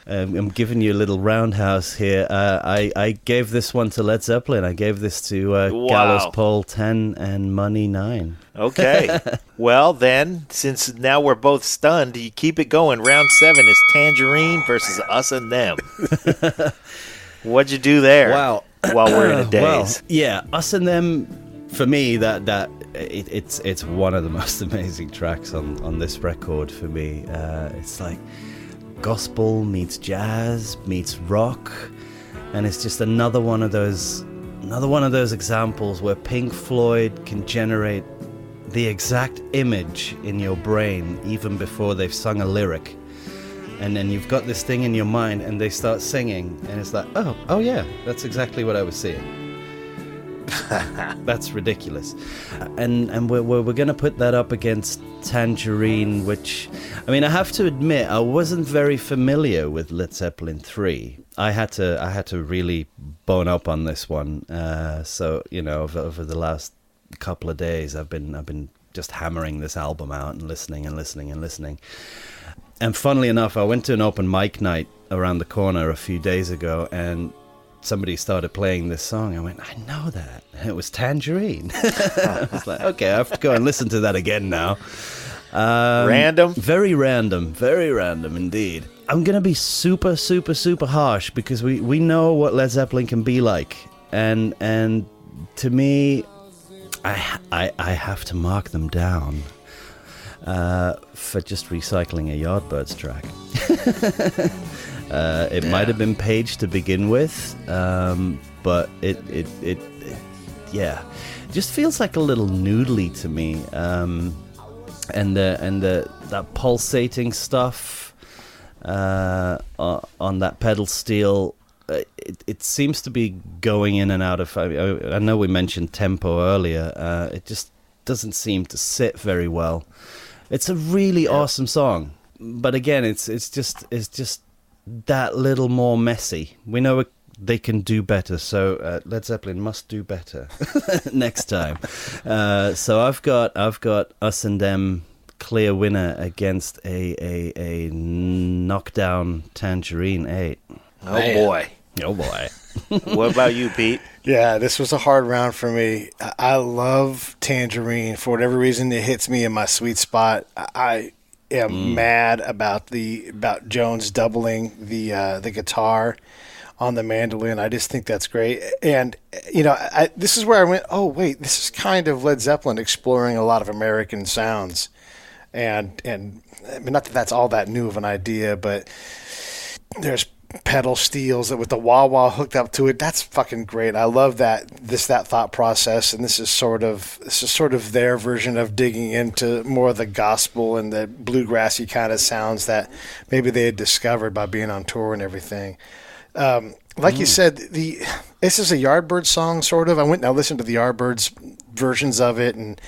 I'm giving you a little roundhouse here. I gave this one to Led Zeppelin. I gave this to Gallows Pole 10 and Money 9. Okay. Well, then, since now we're both stunned, you keep it going. Round 7 is Tangerine versus Us and Them. What'd you do there? Wow. While we're in a daze. Well, yeah, Us and Them, for me, it's one of the most amazing tracks on this record for me. It's like gospel meets jazz meets rock, and it's just another one of those examples where Pink Floyd can generate the exact image in your brain even before they've sung a lyric, and then you've got this thing in your mind and they start singing and it's like, oh yeah, that's exactly what I was seeing. That's ridiculous. And we're going to put that up against Tangerine, which, I mean, I have to admit, I wasn't very familiar with Led Zeppelin 3. I had to really bone up on this one. So, you know, over the last couple of days, I've been just hammering this album out and listening. And funnily enough, I went to an open mic night around the corner a few days ago, and somebody started playing this song. I went, I know that. And it was Tangerine. I was like, okay, I have to go and listen to that again now. Random? Very random indeed. I'm going to be super, super, super harsh because we know what Led Zeppelin can be like. And to me, I have to mark them down for just recycling a Yardbirds track. It might have been Page to begin with, but it just feels like a little noodly to me. And that pulsating stuff on that pedal steel, it seems to be going in and out of. I know we mentioned tempo earlier. It just doesn't seem to sit very well. It's a really awesome song, but again, it's just that little more messy. We know they can do better, so Led Zeppelin must do better next time. So I've got Us and Them clear winner against a knockdown Tangerine 8. Oh boy. What about you, Pete? Yeah, this was a hard round for me. I love Tangerine. For whatever reason, it hits me in my sweet spot. I am mad about Jones doubling the guitar on the mandolin. I just think that's great. And, this is where I went, oh, wait, this is kind of Led Zeppelin exploring a lot of American sounds. And I mean, not that that's all that new of an idea, but there's pedal steels that with the wah-wah hooked up to it. That's fucking great. I love that thought process, and this is sort of their version of digging into more of the gospel and the bluegrassy kind of sounds that maybe they had discovered by being on tour and everything. Like you said, this is a Yardbirds song, sort of. I went and I listened to the Yardbirds versions of it, and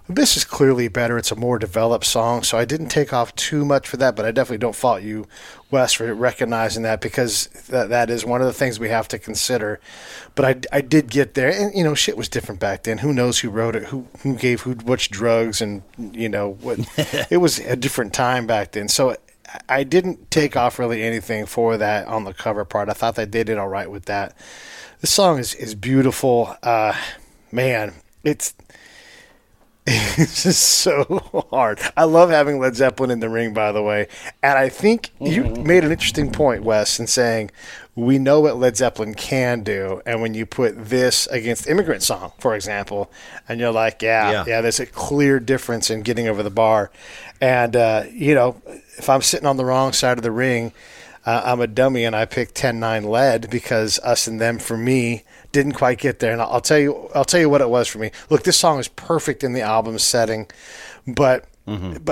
this is clearly better. It's a more developed song, so I didn't take off too much for that, but I definitely don't fault you, Wes, for recognizing that, because that is one of the things we have to consider. But I did get there, and, shit was different back then. Who knows who wrote it, who gave who which drugs, and, what. It was a different time back then. So I didn't take off really anything for that on the cover part. I thought they did all right with that. This song is beautiful. Man, it's just so hard. I love having Led Zeppelin in the ring, by the way. And I think you made an interesting point, Wes, in saying we know what Led Zeppelin can do. And when you put this against Immigrant Song, for example, and you're like, yeah, there's a clear difference in getting over the bar. And, if I'm sitting on the wrong side of the ring, I'm a dummy and I picked 10-9 Lead because Us and Them, for me, didn't quite get there. And I'll tell you what it was for me. Look, this song is perfect in the album setting, but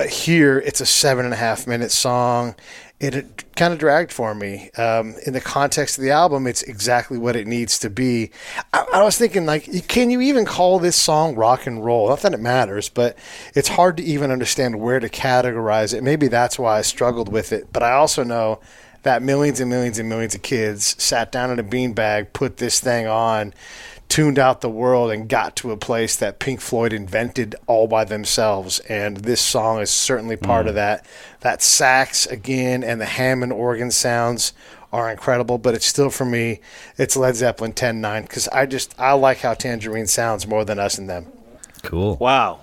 here it's a 7.5 minute song. It kind of dragged for me. In the context of the album, it's exactly what it needs to be. I was thinking, can you even call this song rock and roll? Not that it matters, but it's hard to even understand where to categorize it. Maybe that's why I struggled with it. But I also know that millions and millions and millions of kids sat down in a beanbag, put this thing on, tuned out the world, and got to a place that Pink Floyd invented all by themselves. And this song is certainly part of that. That sax, again, and the Hammond organ sounds are incredible. But it's still, for me, it's Led Zeppelin 10-9, because I like how Tangerine sounds more than Us and Them. Cool. Wow.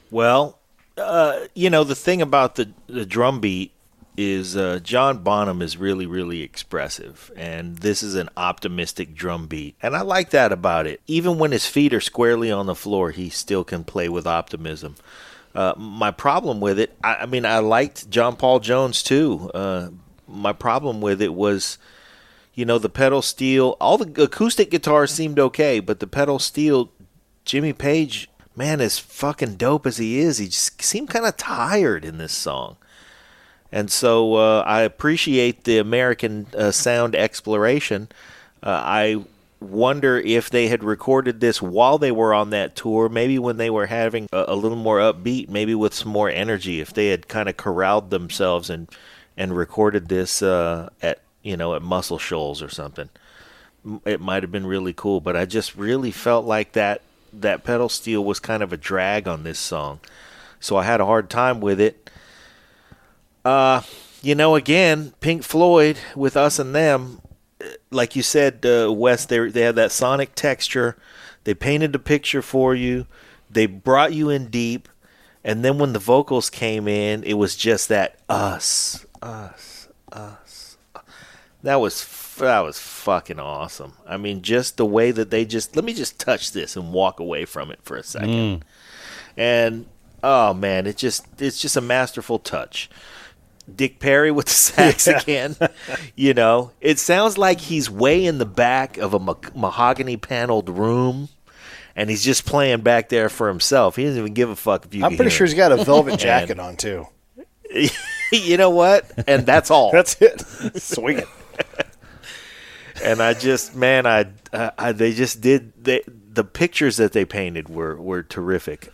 Well, the thing about the drum beat is John Bonham is really, really expressive, and this is an optimistic drum beat, and I like that about it. Even when his feet are squarely on the floor, he still can play with optimism. My problem with it, I liked John Paul Jones too. My problem with it was, the pedal steel, all the acoustic guitars seemed okay, but the pedal steel, Jimmy Page, man, as fucking dope as he is, he just seemed kind of tired in this song. And so I appreciate the American sound exploration. I wonder if they had recorded this while they were on that tour, maybe when they were having a little more upbeat, maybe with some more energy, if they had kind of corralled themselves and recorded this at Muscle Shoals or something. It might have been really cool, but I just really felt like that pedal steel was kind of a drag on this song. So I had a hard time with it. Again, Pink Floyd with Us and Them, like you said, Wes, they had that sonic texture. They painted the picture for you. They brought you in deep. And then when the vocals came in, it was just that us. That was fucking awesome. I mean, just the way that they just, let me just touch this and walk away from it for a second. And, oh man, it's just a masterful touch. Dick Perry with the sax again. You know, it sounds like he's way in the back of a mahogany paneled room, and he's just playing back there for himself. He doesn't even give a fuck if you. I'm pretty sure he's got a velvet jacket on too. You know what? And that's all. That's it. Swing it. And I just, man, they just did the pictures that they painted were terrific.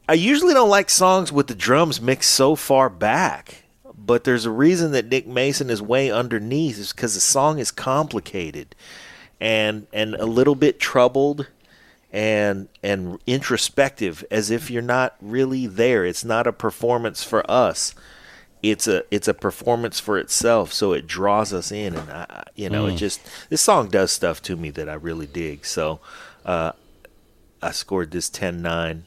I usually don't like songs with the drums mixed so far back, but there's a reason that Nick Mason is way underneath. Is because the song is complicated and a little bit troubled and introspective, as if you're not really there. It's not a performance for us. It's a performance for itself, so it draws us in, and it just, this song does stuff to me that I really dig. So I scored this 10-9.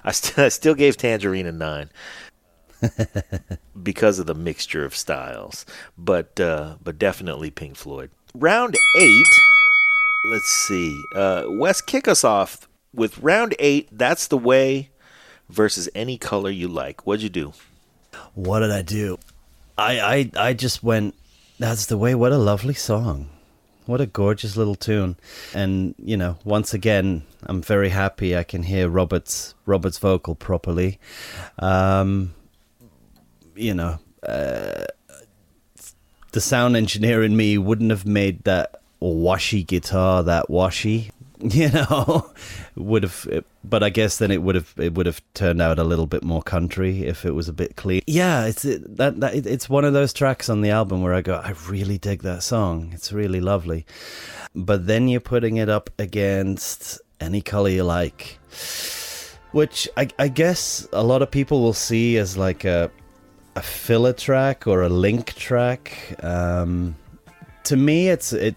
I still gave Tangerine a 9 because of the mixture of styles, but definitely Pink Floyd. Round 8. Let's see. Wes, kick us off with round 8. That's the Way versus Any Color You Like. What'd you do? What did I do? I just went, That's the Way. What a lovely song. What a gorgeous little tune. And, once again, I'm very happy I can hear Robert's vocal properly. The sound engineer in me wouldn't have made that washy guitar that washy, but I guess then it would have turned out a little bit more country if it was a bit clean. Yeah, it's one of those tracks on the album where I go, I really dig that song. It's really lovely. But then you're putting it up against Any Color You Like, which I guess a lot of people will see as like a filler track or a link track. To me, it's a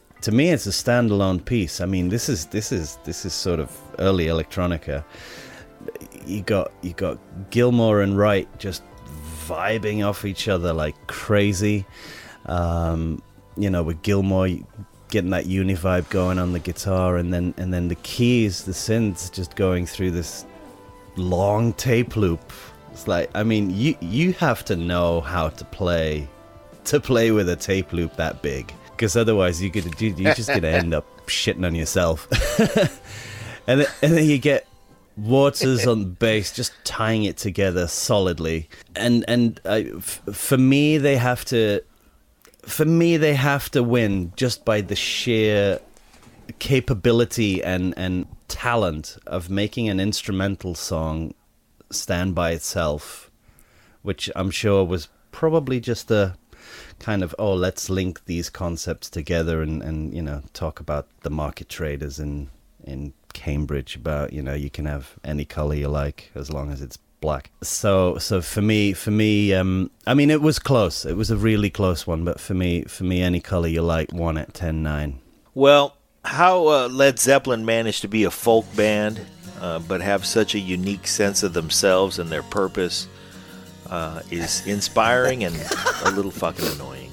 standalone piece. I mean, this is sort of early electronica. You got Gilmour and Wright just vibing off each other like crazy. With Gilmour getting that uni vibe going on the guitar, and then the keys, the synths just going through this long tape loop. It's like, I mean, you have to know how to play with a tape loop that big, because otherwise you're just gonna end up shitting on yourself. and then you get Waters on bass, just tying it together solidly. And for me, they have to win just by the sheer capability and talent of making an instrumental song stand by itself, which I'm sure was probably just a kind of, let's link these concepts together and talk about the market traders in Cambridge about, you can have any color you like as long as it's black. So for me, I mean, it was close. It was a really close one, but for me, Any Color You Like won at 10-9. Well, how Led Zeppelin managed to be a folk band, but have such a unique sense of themselves and their purpose is inspiring and a little fucking annoying.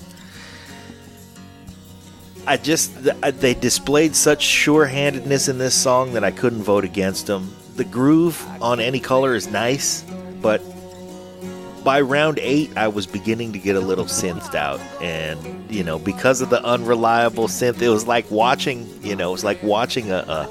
They displayed such sure-handedness in this song that I couldn't vote against them. The groove on Any Color is nice, but by round 8, I was beginning to get a little synthed out, and because of the unreliable synth, it was like watching, a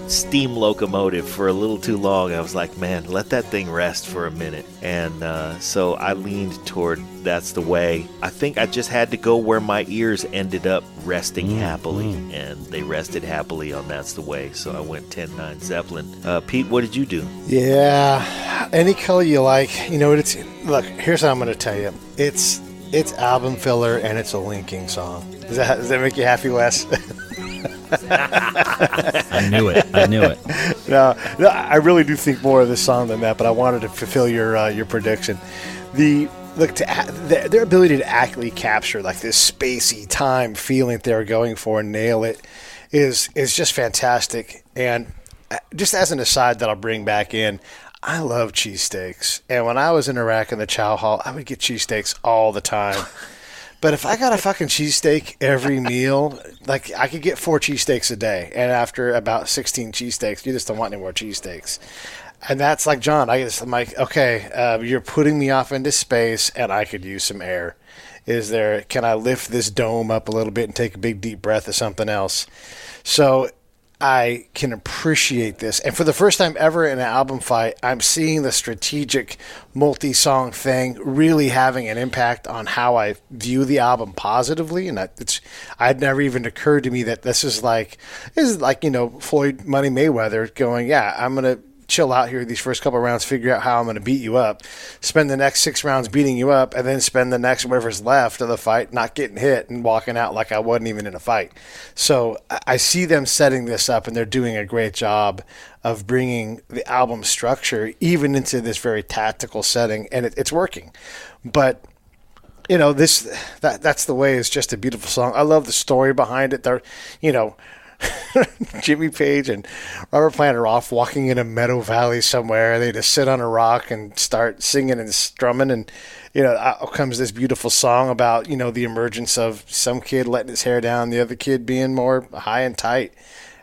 steam locomotive for a little too long. I was like, man, let that thing rest for a minute. And so I leaned toward That's the Way. I think I just had to go where my ears ended up resting happily, and they rested happily on That's the Way. So I went 10-9 Zeppelin. Pete, what did you do? Yeah, Any Color You Like. Look, here's how I'm going to tell you. It's album filler, and it's a linking song. Does that make you happy, Wes? I knew it. No, I really do think more of this song than that, but I wanted to fulfill your prediction. The look, their ability to accurately capture like this spacey time feeling that they're going for and nail it is just fantastic. And just as an aside that I'll bring back in, I love cheesesteaks. And when I was in Iraq in the chow hall, I would get cheesesteaks all the time. But if I got a fucking cheesesteak every meal, like I could get 4 cheesesteaks a day. And after about 16 cheesesteaks, you just don't want any more cheesesteaks. And that's like John. I'm like, okay, you're putting me off into space, and I could use some air. Can I lift this dome up a little bit and take a big deep breath of something else? So I can appreciate this. And for the first time ever in an album fight, I'm seeing the strategic multi-song thing really having an impact on how I view the album positively. And I'd never even occurred to me that this is like, Floyd Money Mayweather going, yeah, I'm going to chill out here these first couple of rounds, figure out how I'm going to beat you up, spend the next 6 rounds beating you up, and then spend the next whatever's left of the fight not getting hit and walking out like I wasn't even in a fight. So I see them setting this up, and they're doing a great job of bringing the album structure even into this very tactical setting, and it's working. But that's the way. It's just a beautiful song. I love the story behind it. They're, Jimmy Page and Robert Plant are off walking in a meadow valley somewhere. They just sit on a rock and start singing and strumming, and out comes this beautiful song about the emergence of some kid letting his hair down, the other kid being more high and tight,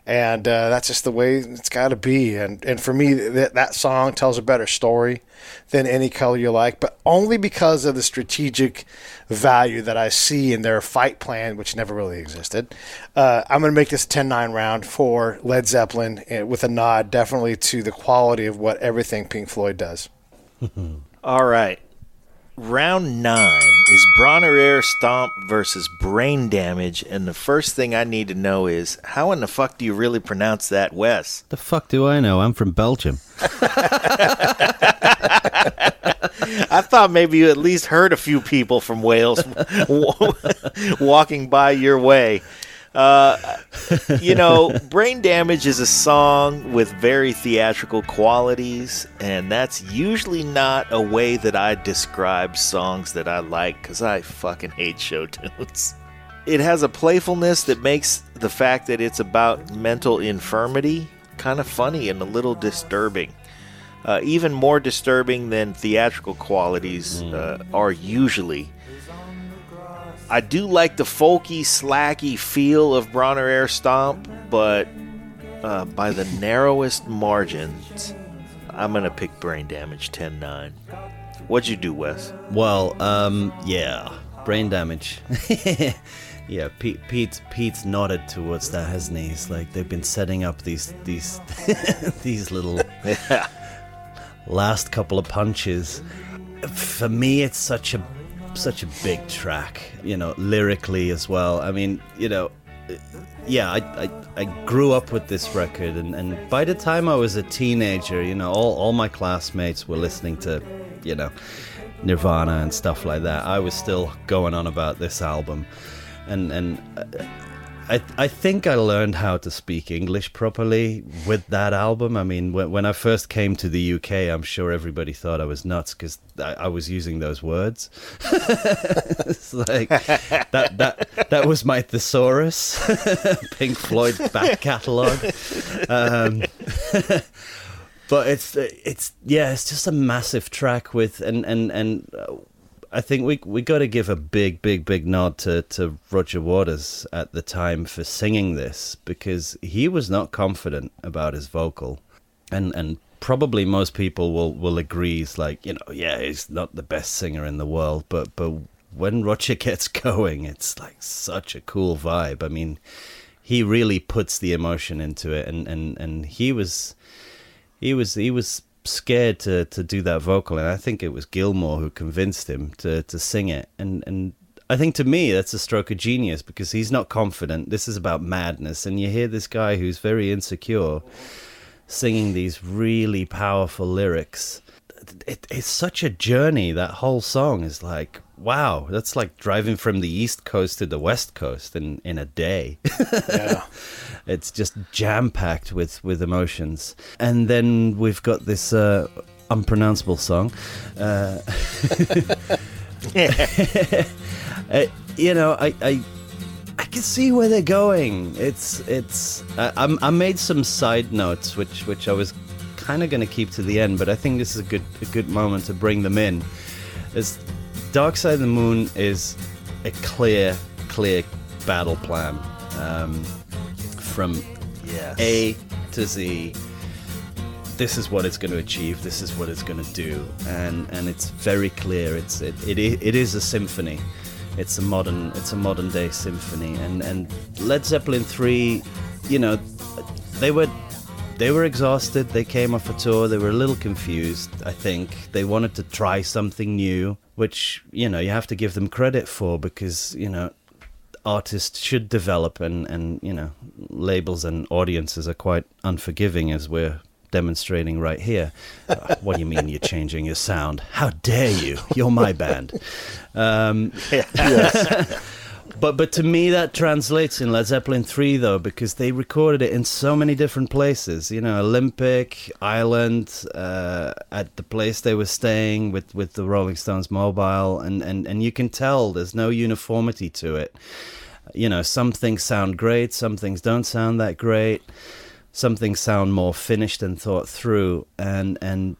and that's just the way it's got to be. And for me, that song tells a better story than Any Color You Like, but only because of the strategic value that I see in their fight plan, which never really existed. I'm going to make this 10-9 round for Led Zeppelin, with a nod definitely to the quality of what everything Pink Floyd does. All right. Round 9 is Bronner Air Stomp versus Brain Damage, and the first thing I need to know is, how in the fuck do you really pronounce that, Wes? The fuck do I know? I'm from Belgium. I thought maybe you at least heard a few people from Wales walking by your way. Brain Damage is a song with very theatrical qualities, and that's usually not a way that I describe songs that I like, because I fucking hate show tunes. It has a playfulness that makes the fact that it's about mental infirmity kind of funny and a little disturbing. Even more disturbing than theatrical qualities are usually. I do like the folky, slacky feel of Bronner Air Stomp, but by the narrowest margins, I'm going to pick Brain Damage 10-9. What'd you do, Wes? Well, Brain Damage. Yeah, Pete's nodded towards that, hasn't he? It's like they've been setting up these these little last couple of punches. For me, it's such a big track, lyrically as well. I mean, I grew up with this record, and by the time I was a teenager, all my classmates were listening to, Nirvana and stuff like that. I was still going on about this album, and I think I learned how to speak English properly with that album. I mean, when I first came to the UK, I'm sure everybody thought I was nuts because I was using those words. It's like that was my thesaurus, Pink Floyd back catalogue. But it's just a massive track with and I think we got to give a big nod to Roger Waters at the time for singing this, because he was not confident about his vocal, and probably most people will agree. It's like, he's not the best singer in the world, but when Roger gets going, it's like such a cool vibe. I mean, he really puts the emotion into it, and he was scared to do that vocal, and I think it was Gilmour who convinced him to sing it, and I think to me that's a stroke of genius, because he's not confident. This is about madness, and you hear this guy who's very insecure singing these really powerful lyrics. It's such a journey. That whole song is like, wow, that's like driving from the East Coast to the West Coast in a day. Yeah. It's just jam-packed with emotions. And then we've got this unpronounceable song, I can see where they're going. I made some side notes which I was kind of going to keep to the end, but I think this is a good moment to bring them in. Dark Side of the Moon is a clear battle plan, from A to Z. This is what it's going to achieve. This is what it's going to do, and it's very clear. It is a symphony. It's a modern day symphony, and Led Zeppelin 3, they were exhausted. They came off a tour. They were a little confused. I think they wanted to try something new, which you have to give them credit for, because artists should develop, and labels and audiences are quite unforgiving, as we're demonstrating right here. What do you mean you're changing your sound? How dare you? You're my band. Yes. But to me that translates in Led Zeppelin 3 though, because they recorded it in so many different places. Olympic Island, at the place they were staying with the Rolling Stones mobile, and you can tell there's no uniformity to it. Some things sound great, some things don't sound that great. Some things sound more finished and thought through, and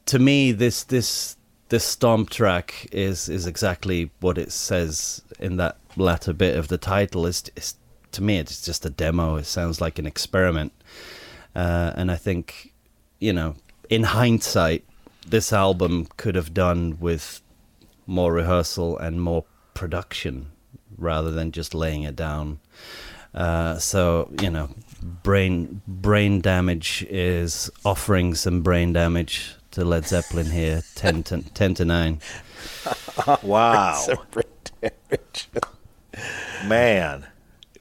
to me, this stomp track is exactly what it says in that latter bit of the title. To me, it's just a demo. It sounds like an experiment, and I think, in hindsight, this album could have done with more rehearsal and more production rather than just laying it down. Brain Damage is offering some brain damage to Led Zeppelin here, 10 to 9. Wow. Some brain damage. Man.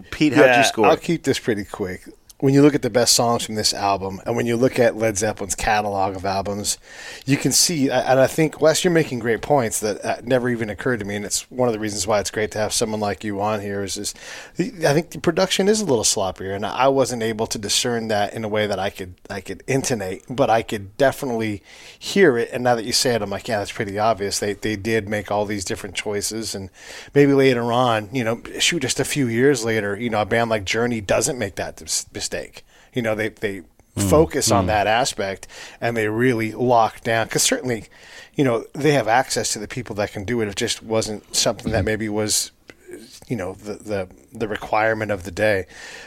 Pete, how'd you score? I'll keep this pretty quick. When you look at the best songs from this album, and when you look at Led Zeppelin's catalog of albums, you can see, and I think, Wes, you're making great points that never even occurred to me, and it's one of the reasons why it's great to have someone like you on here, is I think the production is a little sloppier, and I wasn't able to discern that in a way that I could intonate, but I could definitely hear it, and now that you say it, I'm like, yeah, that's pretty obvious. They did make all these different choices, and maybe later on, just a few years later, a band like Journey doesn't make that mistake. They focus on that aspect, and they really lock down, because certainly, they have access to the people that can do it. It just wasn't something that maybe was, the requirement of the day.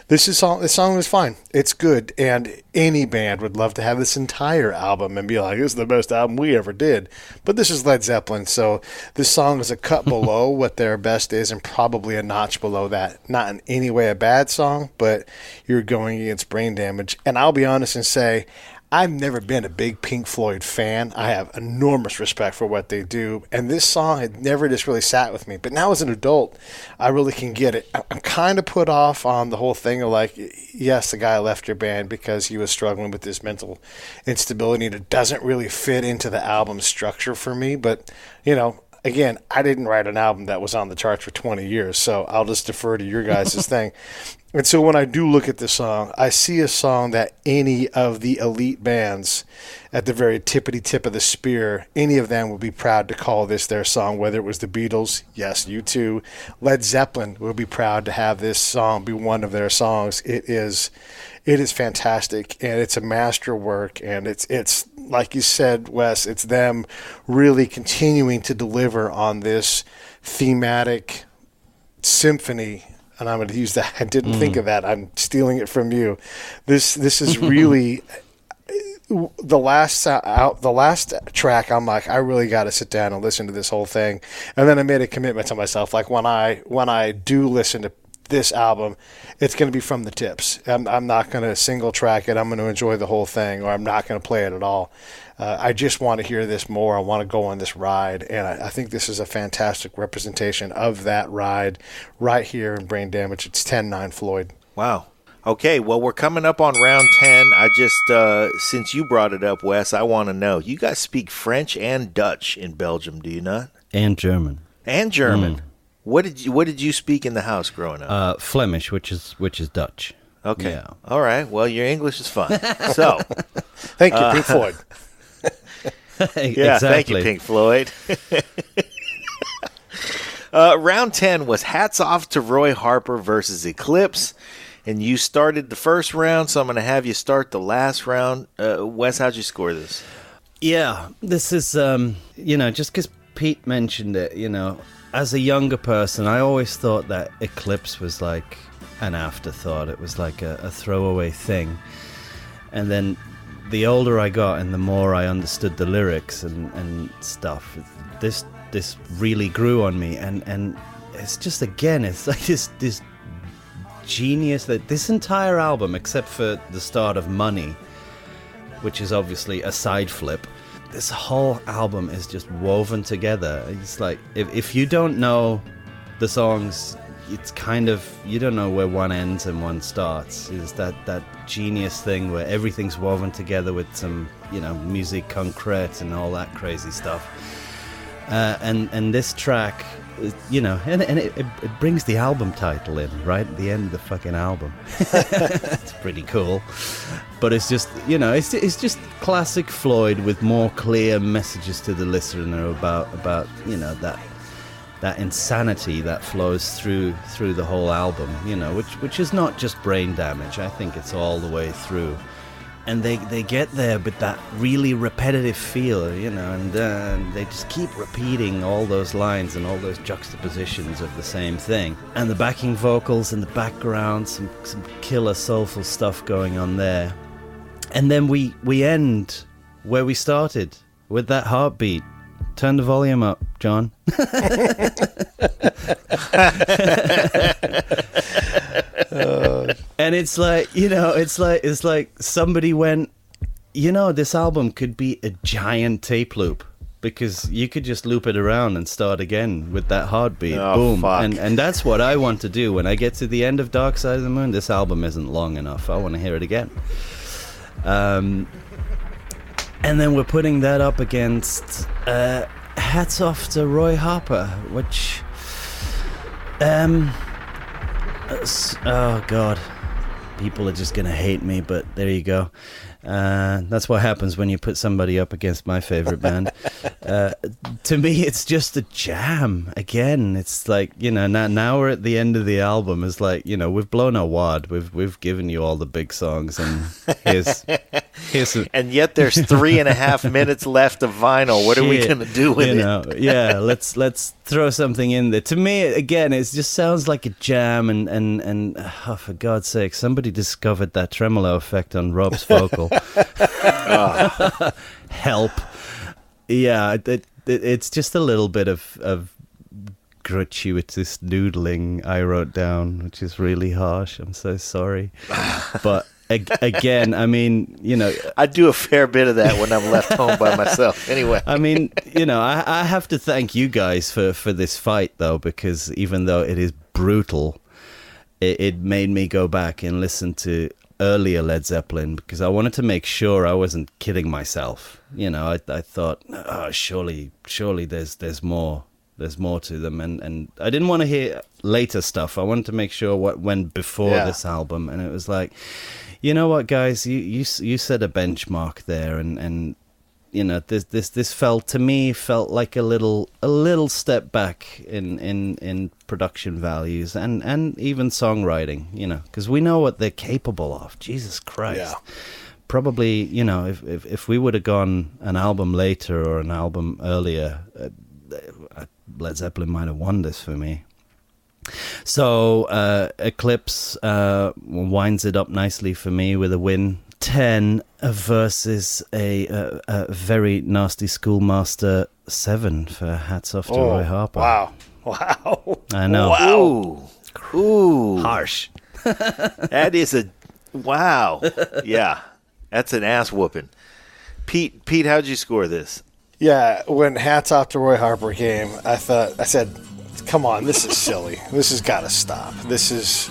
This song is fine. It's good, and any band would love to have this entire album and be like, this is the best album we ever did. But this is Led Zeppelin, so this song is a cut below what their best is, and probably a notch below that. Not in any way a bad song, but you're going against Brain Damage. And I'll be honest and say, I've never been a big Pink Floyd fan. I have enormous respect for what they do, and this song had never just really sat with me. But now as an adult, I really can get it. I'm kind of put off on the whole thing of like, yes, the guy left your band because he was struggling with this mental instability, and it doesn't really fit into the album structure for me. But, again, I didn't write an album that was on the charts for 20 years, so I'll just defer to your guys' thing. And so when I do look at this song, I see a song that any of the elite bands at the very tippity tip of the spear, any of them would be proud to call this their song, whether it was the Beatles, yes, U2, Led Zeppelin would be proud to have this song be one of their songs. It is fantastic, and it's a masterwork, and it's like you said, Wes, it's them really continuing to deliver on this thematic symphony. And I'm going to use that. I didn't think of that. I'm stealing it from you. This is really the last track. I'm like, I really got to sit down and listen to this whole thing. And then I made a commitment to myself. Like when I do listen to this album, it's going to be from the tips. I'm not going to single track it. I'm going to enjoy the whole thing, or I'm not going to play it at all. I just want to hear this more. I want to go on this ride, and I think this is a fantastic representation of that ride right here in Brain Damage. It's 10-9 Floyd. Wow. Okay, well, we're coming up on round 10. I just, since you brought it up, Wes, I want to know, you guys speak French and Dutch in Belgium, do you not? And German. And German. What did you speak in the house growing up? Flemish, which is Dutch. Okay. Yeah. All right. Well, your English is fine. So, thank you, Pink Floyd. Yeah, thank you, Pink Floyd. Round 10 was Hats Off to Roy Harper versus Eclipse. And you started the first round, so I'm going to have you start the last round. Wes, how'd you score this? Yeah, this is, just because Pete mentioned it, as a younger person, I always thought that Eclipse was like an afterthought. It was like a throwaway thing. And then the older I got and the more I understood the lyrics and stuff, this really grew on me. And it's just, again, it's like this genius that this entire album, except for the start of Money, which is obviously a side flip, this whole album is just woven together. It's like if you don't know the songs, it's kind of, you don't know where one ends and one starts. It's that genius thing where everything's woven together with some musique concrète and all that crazy stuff. And this track, and it brings the album title in right at the end of the fucking album. It's pretty cool, but it's just it's just classic Floyd with more clear messages to the listener about that insanity that flows through the whole album. Which is not just Brain Damage. I think it's all the way through. And they get there with that really repetitive feel, and they just keep repeating all those lines and all those juxtapositions of the same thing. And the backing vocals in the background, some killer soulful stuff going on there. And then we end where we started, with that heartbeat. Turn the volume up, John. And it's like, it's like somebody went, this album could be a giant tape loop, because you could just loop it around and start again with that heartbeat. Boom. Fuck. And that's what I want to do when I get to the end of Dark Side of the Moon. This album isn't long enough. I want to hear it again. And then we're putting that up against Hats Off to Roy Harper, which oh god, people are just gonna hate me, but there you go. That's what happens when you put somebody up against my favorite band. To me, it's just a jam. Again, it's like, now we're at the end of the album. It's like, we've blown our wad. We've given you all the big songs, and here's and yet there's 3.5 minutes left of vinyl. What are we gonna do with it? Yeah, let's throw something in there. To me, again, it just sounds like a jam, and oh, for God's sake, somebody discovered that tremolo effect on Rob's vocal. Help. Yeah, it's just a little bit of gratuitous noodling I wrote down, which is really harsh. I'm so sorry. But again, I mean, I do a fair bit of that when I'm left home by myself. Anyway, I mean, I have to thank you guys for this fight, though, because even though it is brutal, it made me go back and listen to earlier Led Zeppelin, because I wanted to make sure I wasn't kidding myself. I thought, surely there's more to them, and I didn't want to hear later stuff. I wanted to make sure what went before this album, and it was like, you know what, guys, you set a benchmark there, and this felt like a little step back in production values and even songwriting, because we know what they're capable of. Jesus Christ. Yeah. Probably, if we would have gone an album later or an album earlier, Led Zeppelin might have won this for me. So Eclipse winds it up nicely for me with a win. 10 versus a very nasty Schoolmaster 7 for Hats Off to Roy Harper. Wow. I know. Wow. Ooh. Harsh. That is a wow. Yeah. That's an ass whooping. Pete, how'd you score this? Yeah, when Hats Off to Roy Harper came, I said, come on, this is silly. This has got to stop. This is,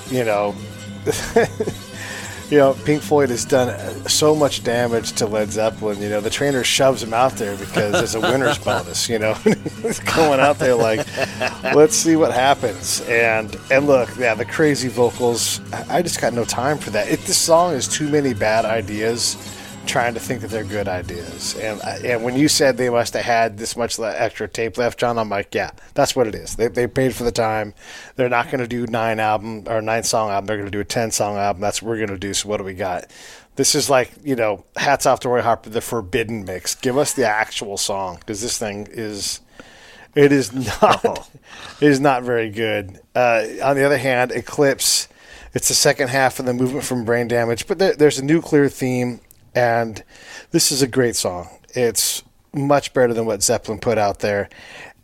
Pink Floyd has done so much damage to Led Zeppelin. The trainer shoves him out there because it's a winner's bonus. He's going out there like, let's see what happens. And look, the crazy vocals. I just got no time for that. This song has too many bad ideas trying to think that they're good ideas. And when you said they must have had this much extra tape left, John, I'm like, yeah, that's what it is. They paid for the time. They're not going to do 9-song album. They're going to do a 10-song album. That's what we're going to do. So what do we got? This is like, hats off to Roy Harper, the forbidden mix. Give us the actual song, because this thing is not very good. On the other hand, Eclipse, it's the second half of the Movement from Brain Damage, but there's a nuclear theme, and this is a great song. It's much better than what Zeppelin put out there.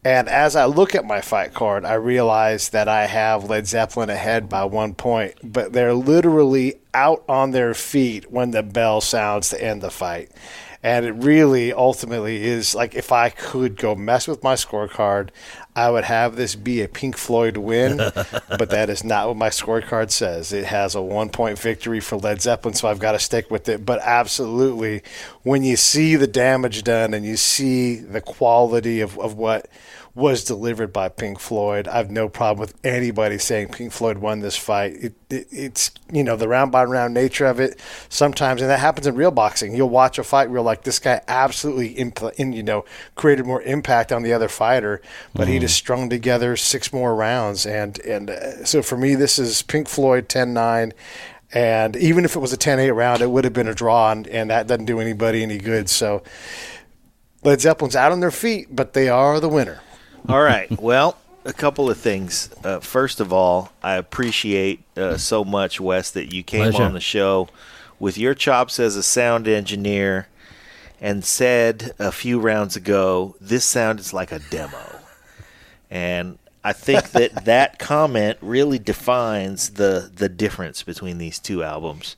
And as I look at my fight card, I realize that I have Led Zeppelin ahead by 1 point, but they're literally out on their feet when the bell sounds to end the fight. And it really ultimately is like, if I could go mess with my scorecard, I would have this be a Pink Floyd win, but that is not what my scorecard says. It has a 1 point victory for Led Zeppelin, so I've got to stick with it. But absolutely, when you see the damage done and you see the quality of what was delivered by Pink Floyd, I have no problem with anybody saying Pink Floyd won this fight. It's the round by round nature of it sometimes, and that happens in real boxing. You'll watch a fight where you're like, this guy absolutely created more impact on the other fighter, but he just strung together 6 more rounds, and so for me, this is Pink Floyd 10-9. And even if it was a 10-8 round, it would have been a draw, and that doesn't do anybody any good. So Led Zeppelin's out on their feet, but they are the winner. All right. Well, a couple of things. First of all, I appreciate so much, Wes, that you came on the show with your chops as a sound engineer and said a few rounds ago, this sounds like a demo. And I think that comment really defines the difference between these two albums.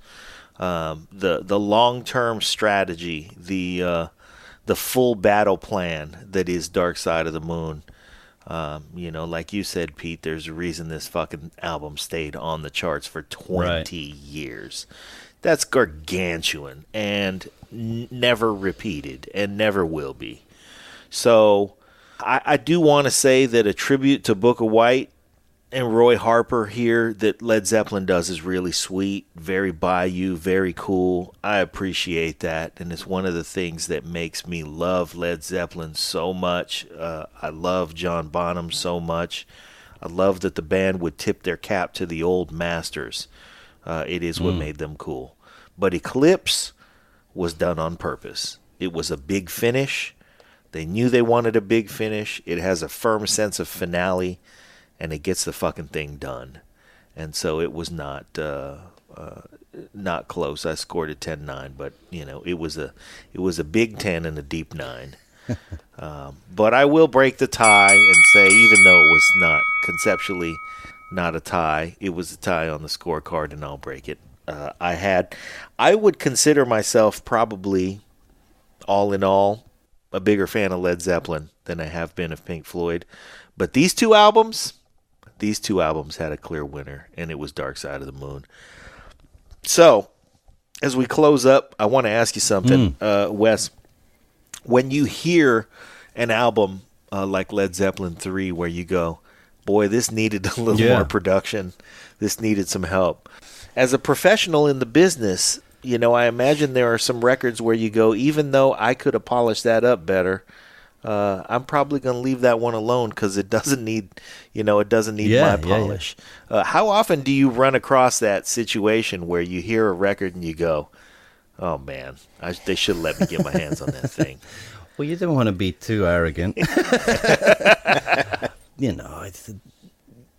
The long-term strategy, the full battle plan that is Dark Side of the Moon. Like you said, Pete, there's a reason this fucking album stayed on the charts for 20 years. That's gargantuan and never repeated and never will be. So I do want to say that a tribute to Book of White and Roy Harper here that Led Zeppelin does is really sweet, very Bayou, very cool. I appreciate that, and it's one of the things that makes me love Led Zeppelin so much. I love John Bonham so much. I love that the band would tip their cap to the old masters. It is what made them cool. But Eclipse was done on purpose. It was a big finish. They knew they wanted a big finish. It has a firm sense of finale, and it gets the fucking thing done. And so it was not close. I scored a 10-9, but it was a big 10 and a deep 9. But I will break the tie and say, even though it was not conceptually not a tie, it was a tie on the scorecard, and I'll break it. I would consider myself probably, all in all, a bigger fan of Led Zeppelin than I have been of Pink Floyd. But these two albums had a clear winner, and it was Dark Side of the Moon. So, as we close up, I want to ask you something, Wes. When you hear an album like Led Zeppelin 3 where you go, boy, this needed a little more production, this needed some help. As a professional in the business, I imagine there are some records where you go, even though I could have polished that up better, I'm probably going to leave that one alone because it doesn't need, my polish. How often do you run across that situation where you hear a record and you go, oh man, they should have let me get my hands on that thing? Well, you don't want to be too arrogant.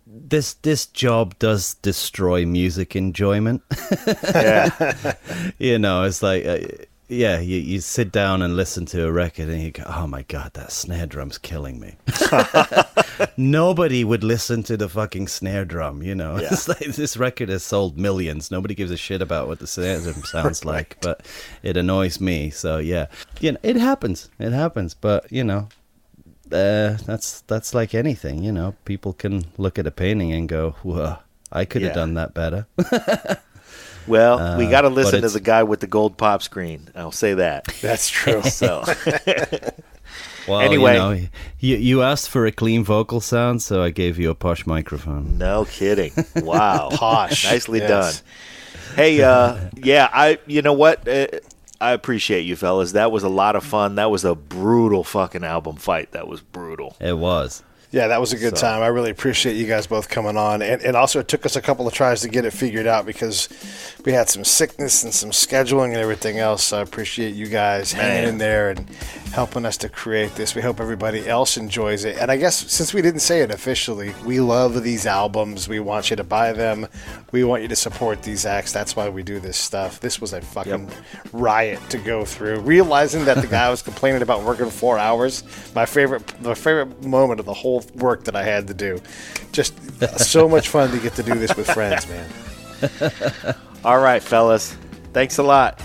This job does destroy music enjoyment. It's like, you sit down and listen to a record and you go, oh my God, that snare drum's killing me. Nobody would listen to the fucking snare drum, It's like, this record has sold millions. Nobody gives a shit about what the snare drum sounds like, but it annoys me. So it happens. But that's like anything, people can look at a painting and go, whoa, I could have done that better. Well, we got to listen to the guy with the gold pop screen. I'll say that. That's true. So, well, anyway, you asked for a clean vocal sound, so I gave you a posh microphone. No kidding. Wow, posh, nicely done. Hey, you know what? I appreciate you, fellas. That was a lot of fun. That was a brutal fucking album fight. That was brutal. It was. Yeah, that was a good time. I really appreciate you guys both coming on. And also, it took us a couple of tries to get it figured out because we had some sickness and some scheduling and everything else. So I appreciate you guys hanging in there and helping us to create this. We hope everybody else enjoys it. And I guess since we didn't say it officially, we love these albums. We want you to buy them. We want you to support these acts. That's why we do this stuff. This was a fucking riot to go through. Realizing that the guy was complaining about working 4 hours, my favorite moment of the whole work that I had to do. Just so much fun to get to do this with friends, man. All right, fellas. Thanks a lot.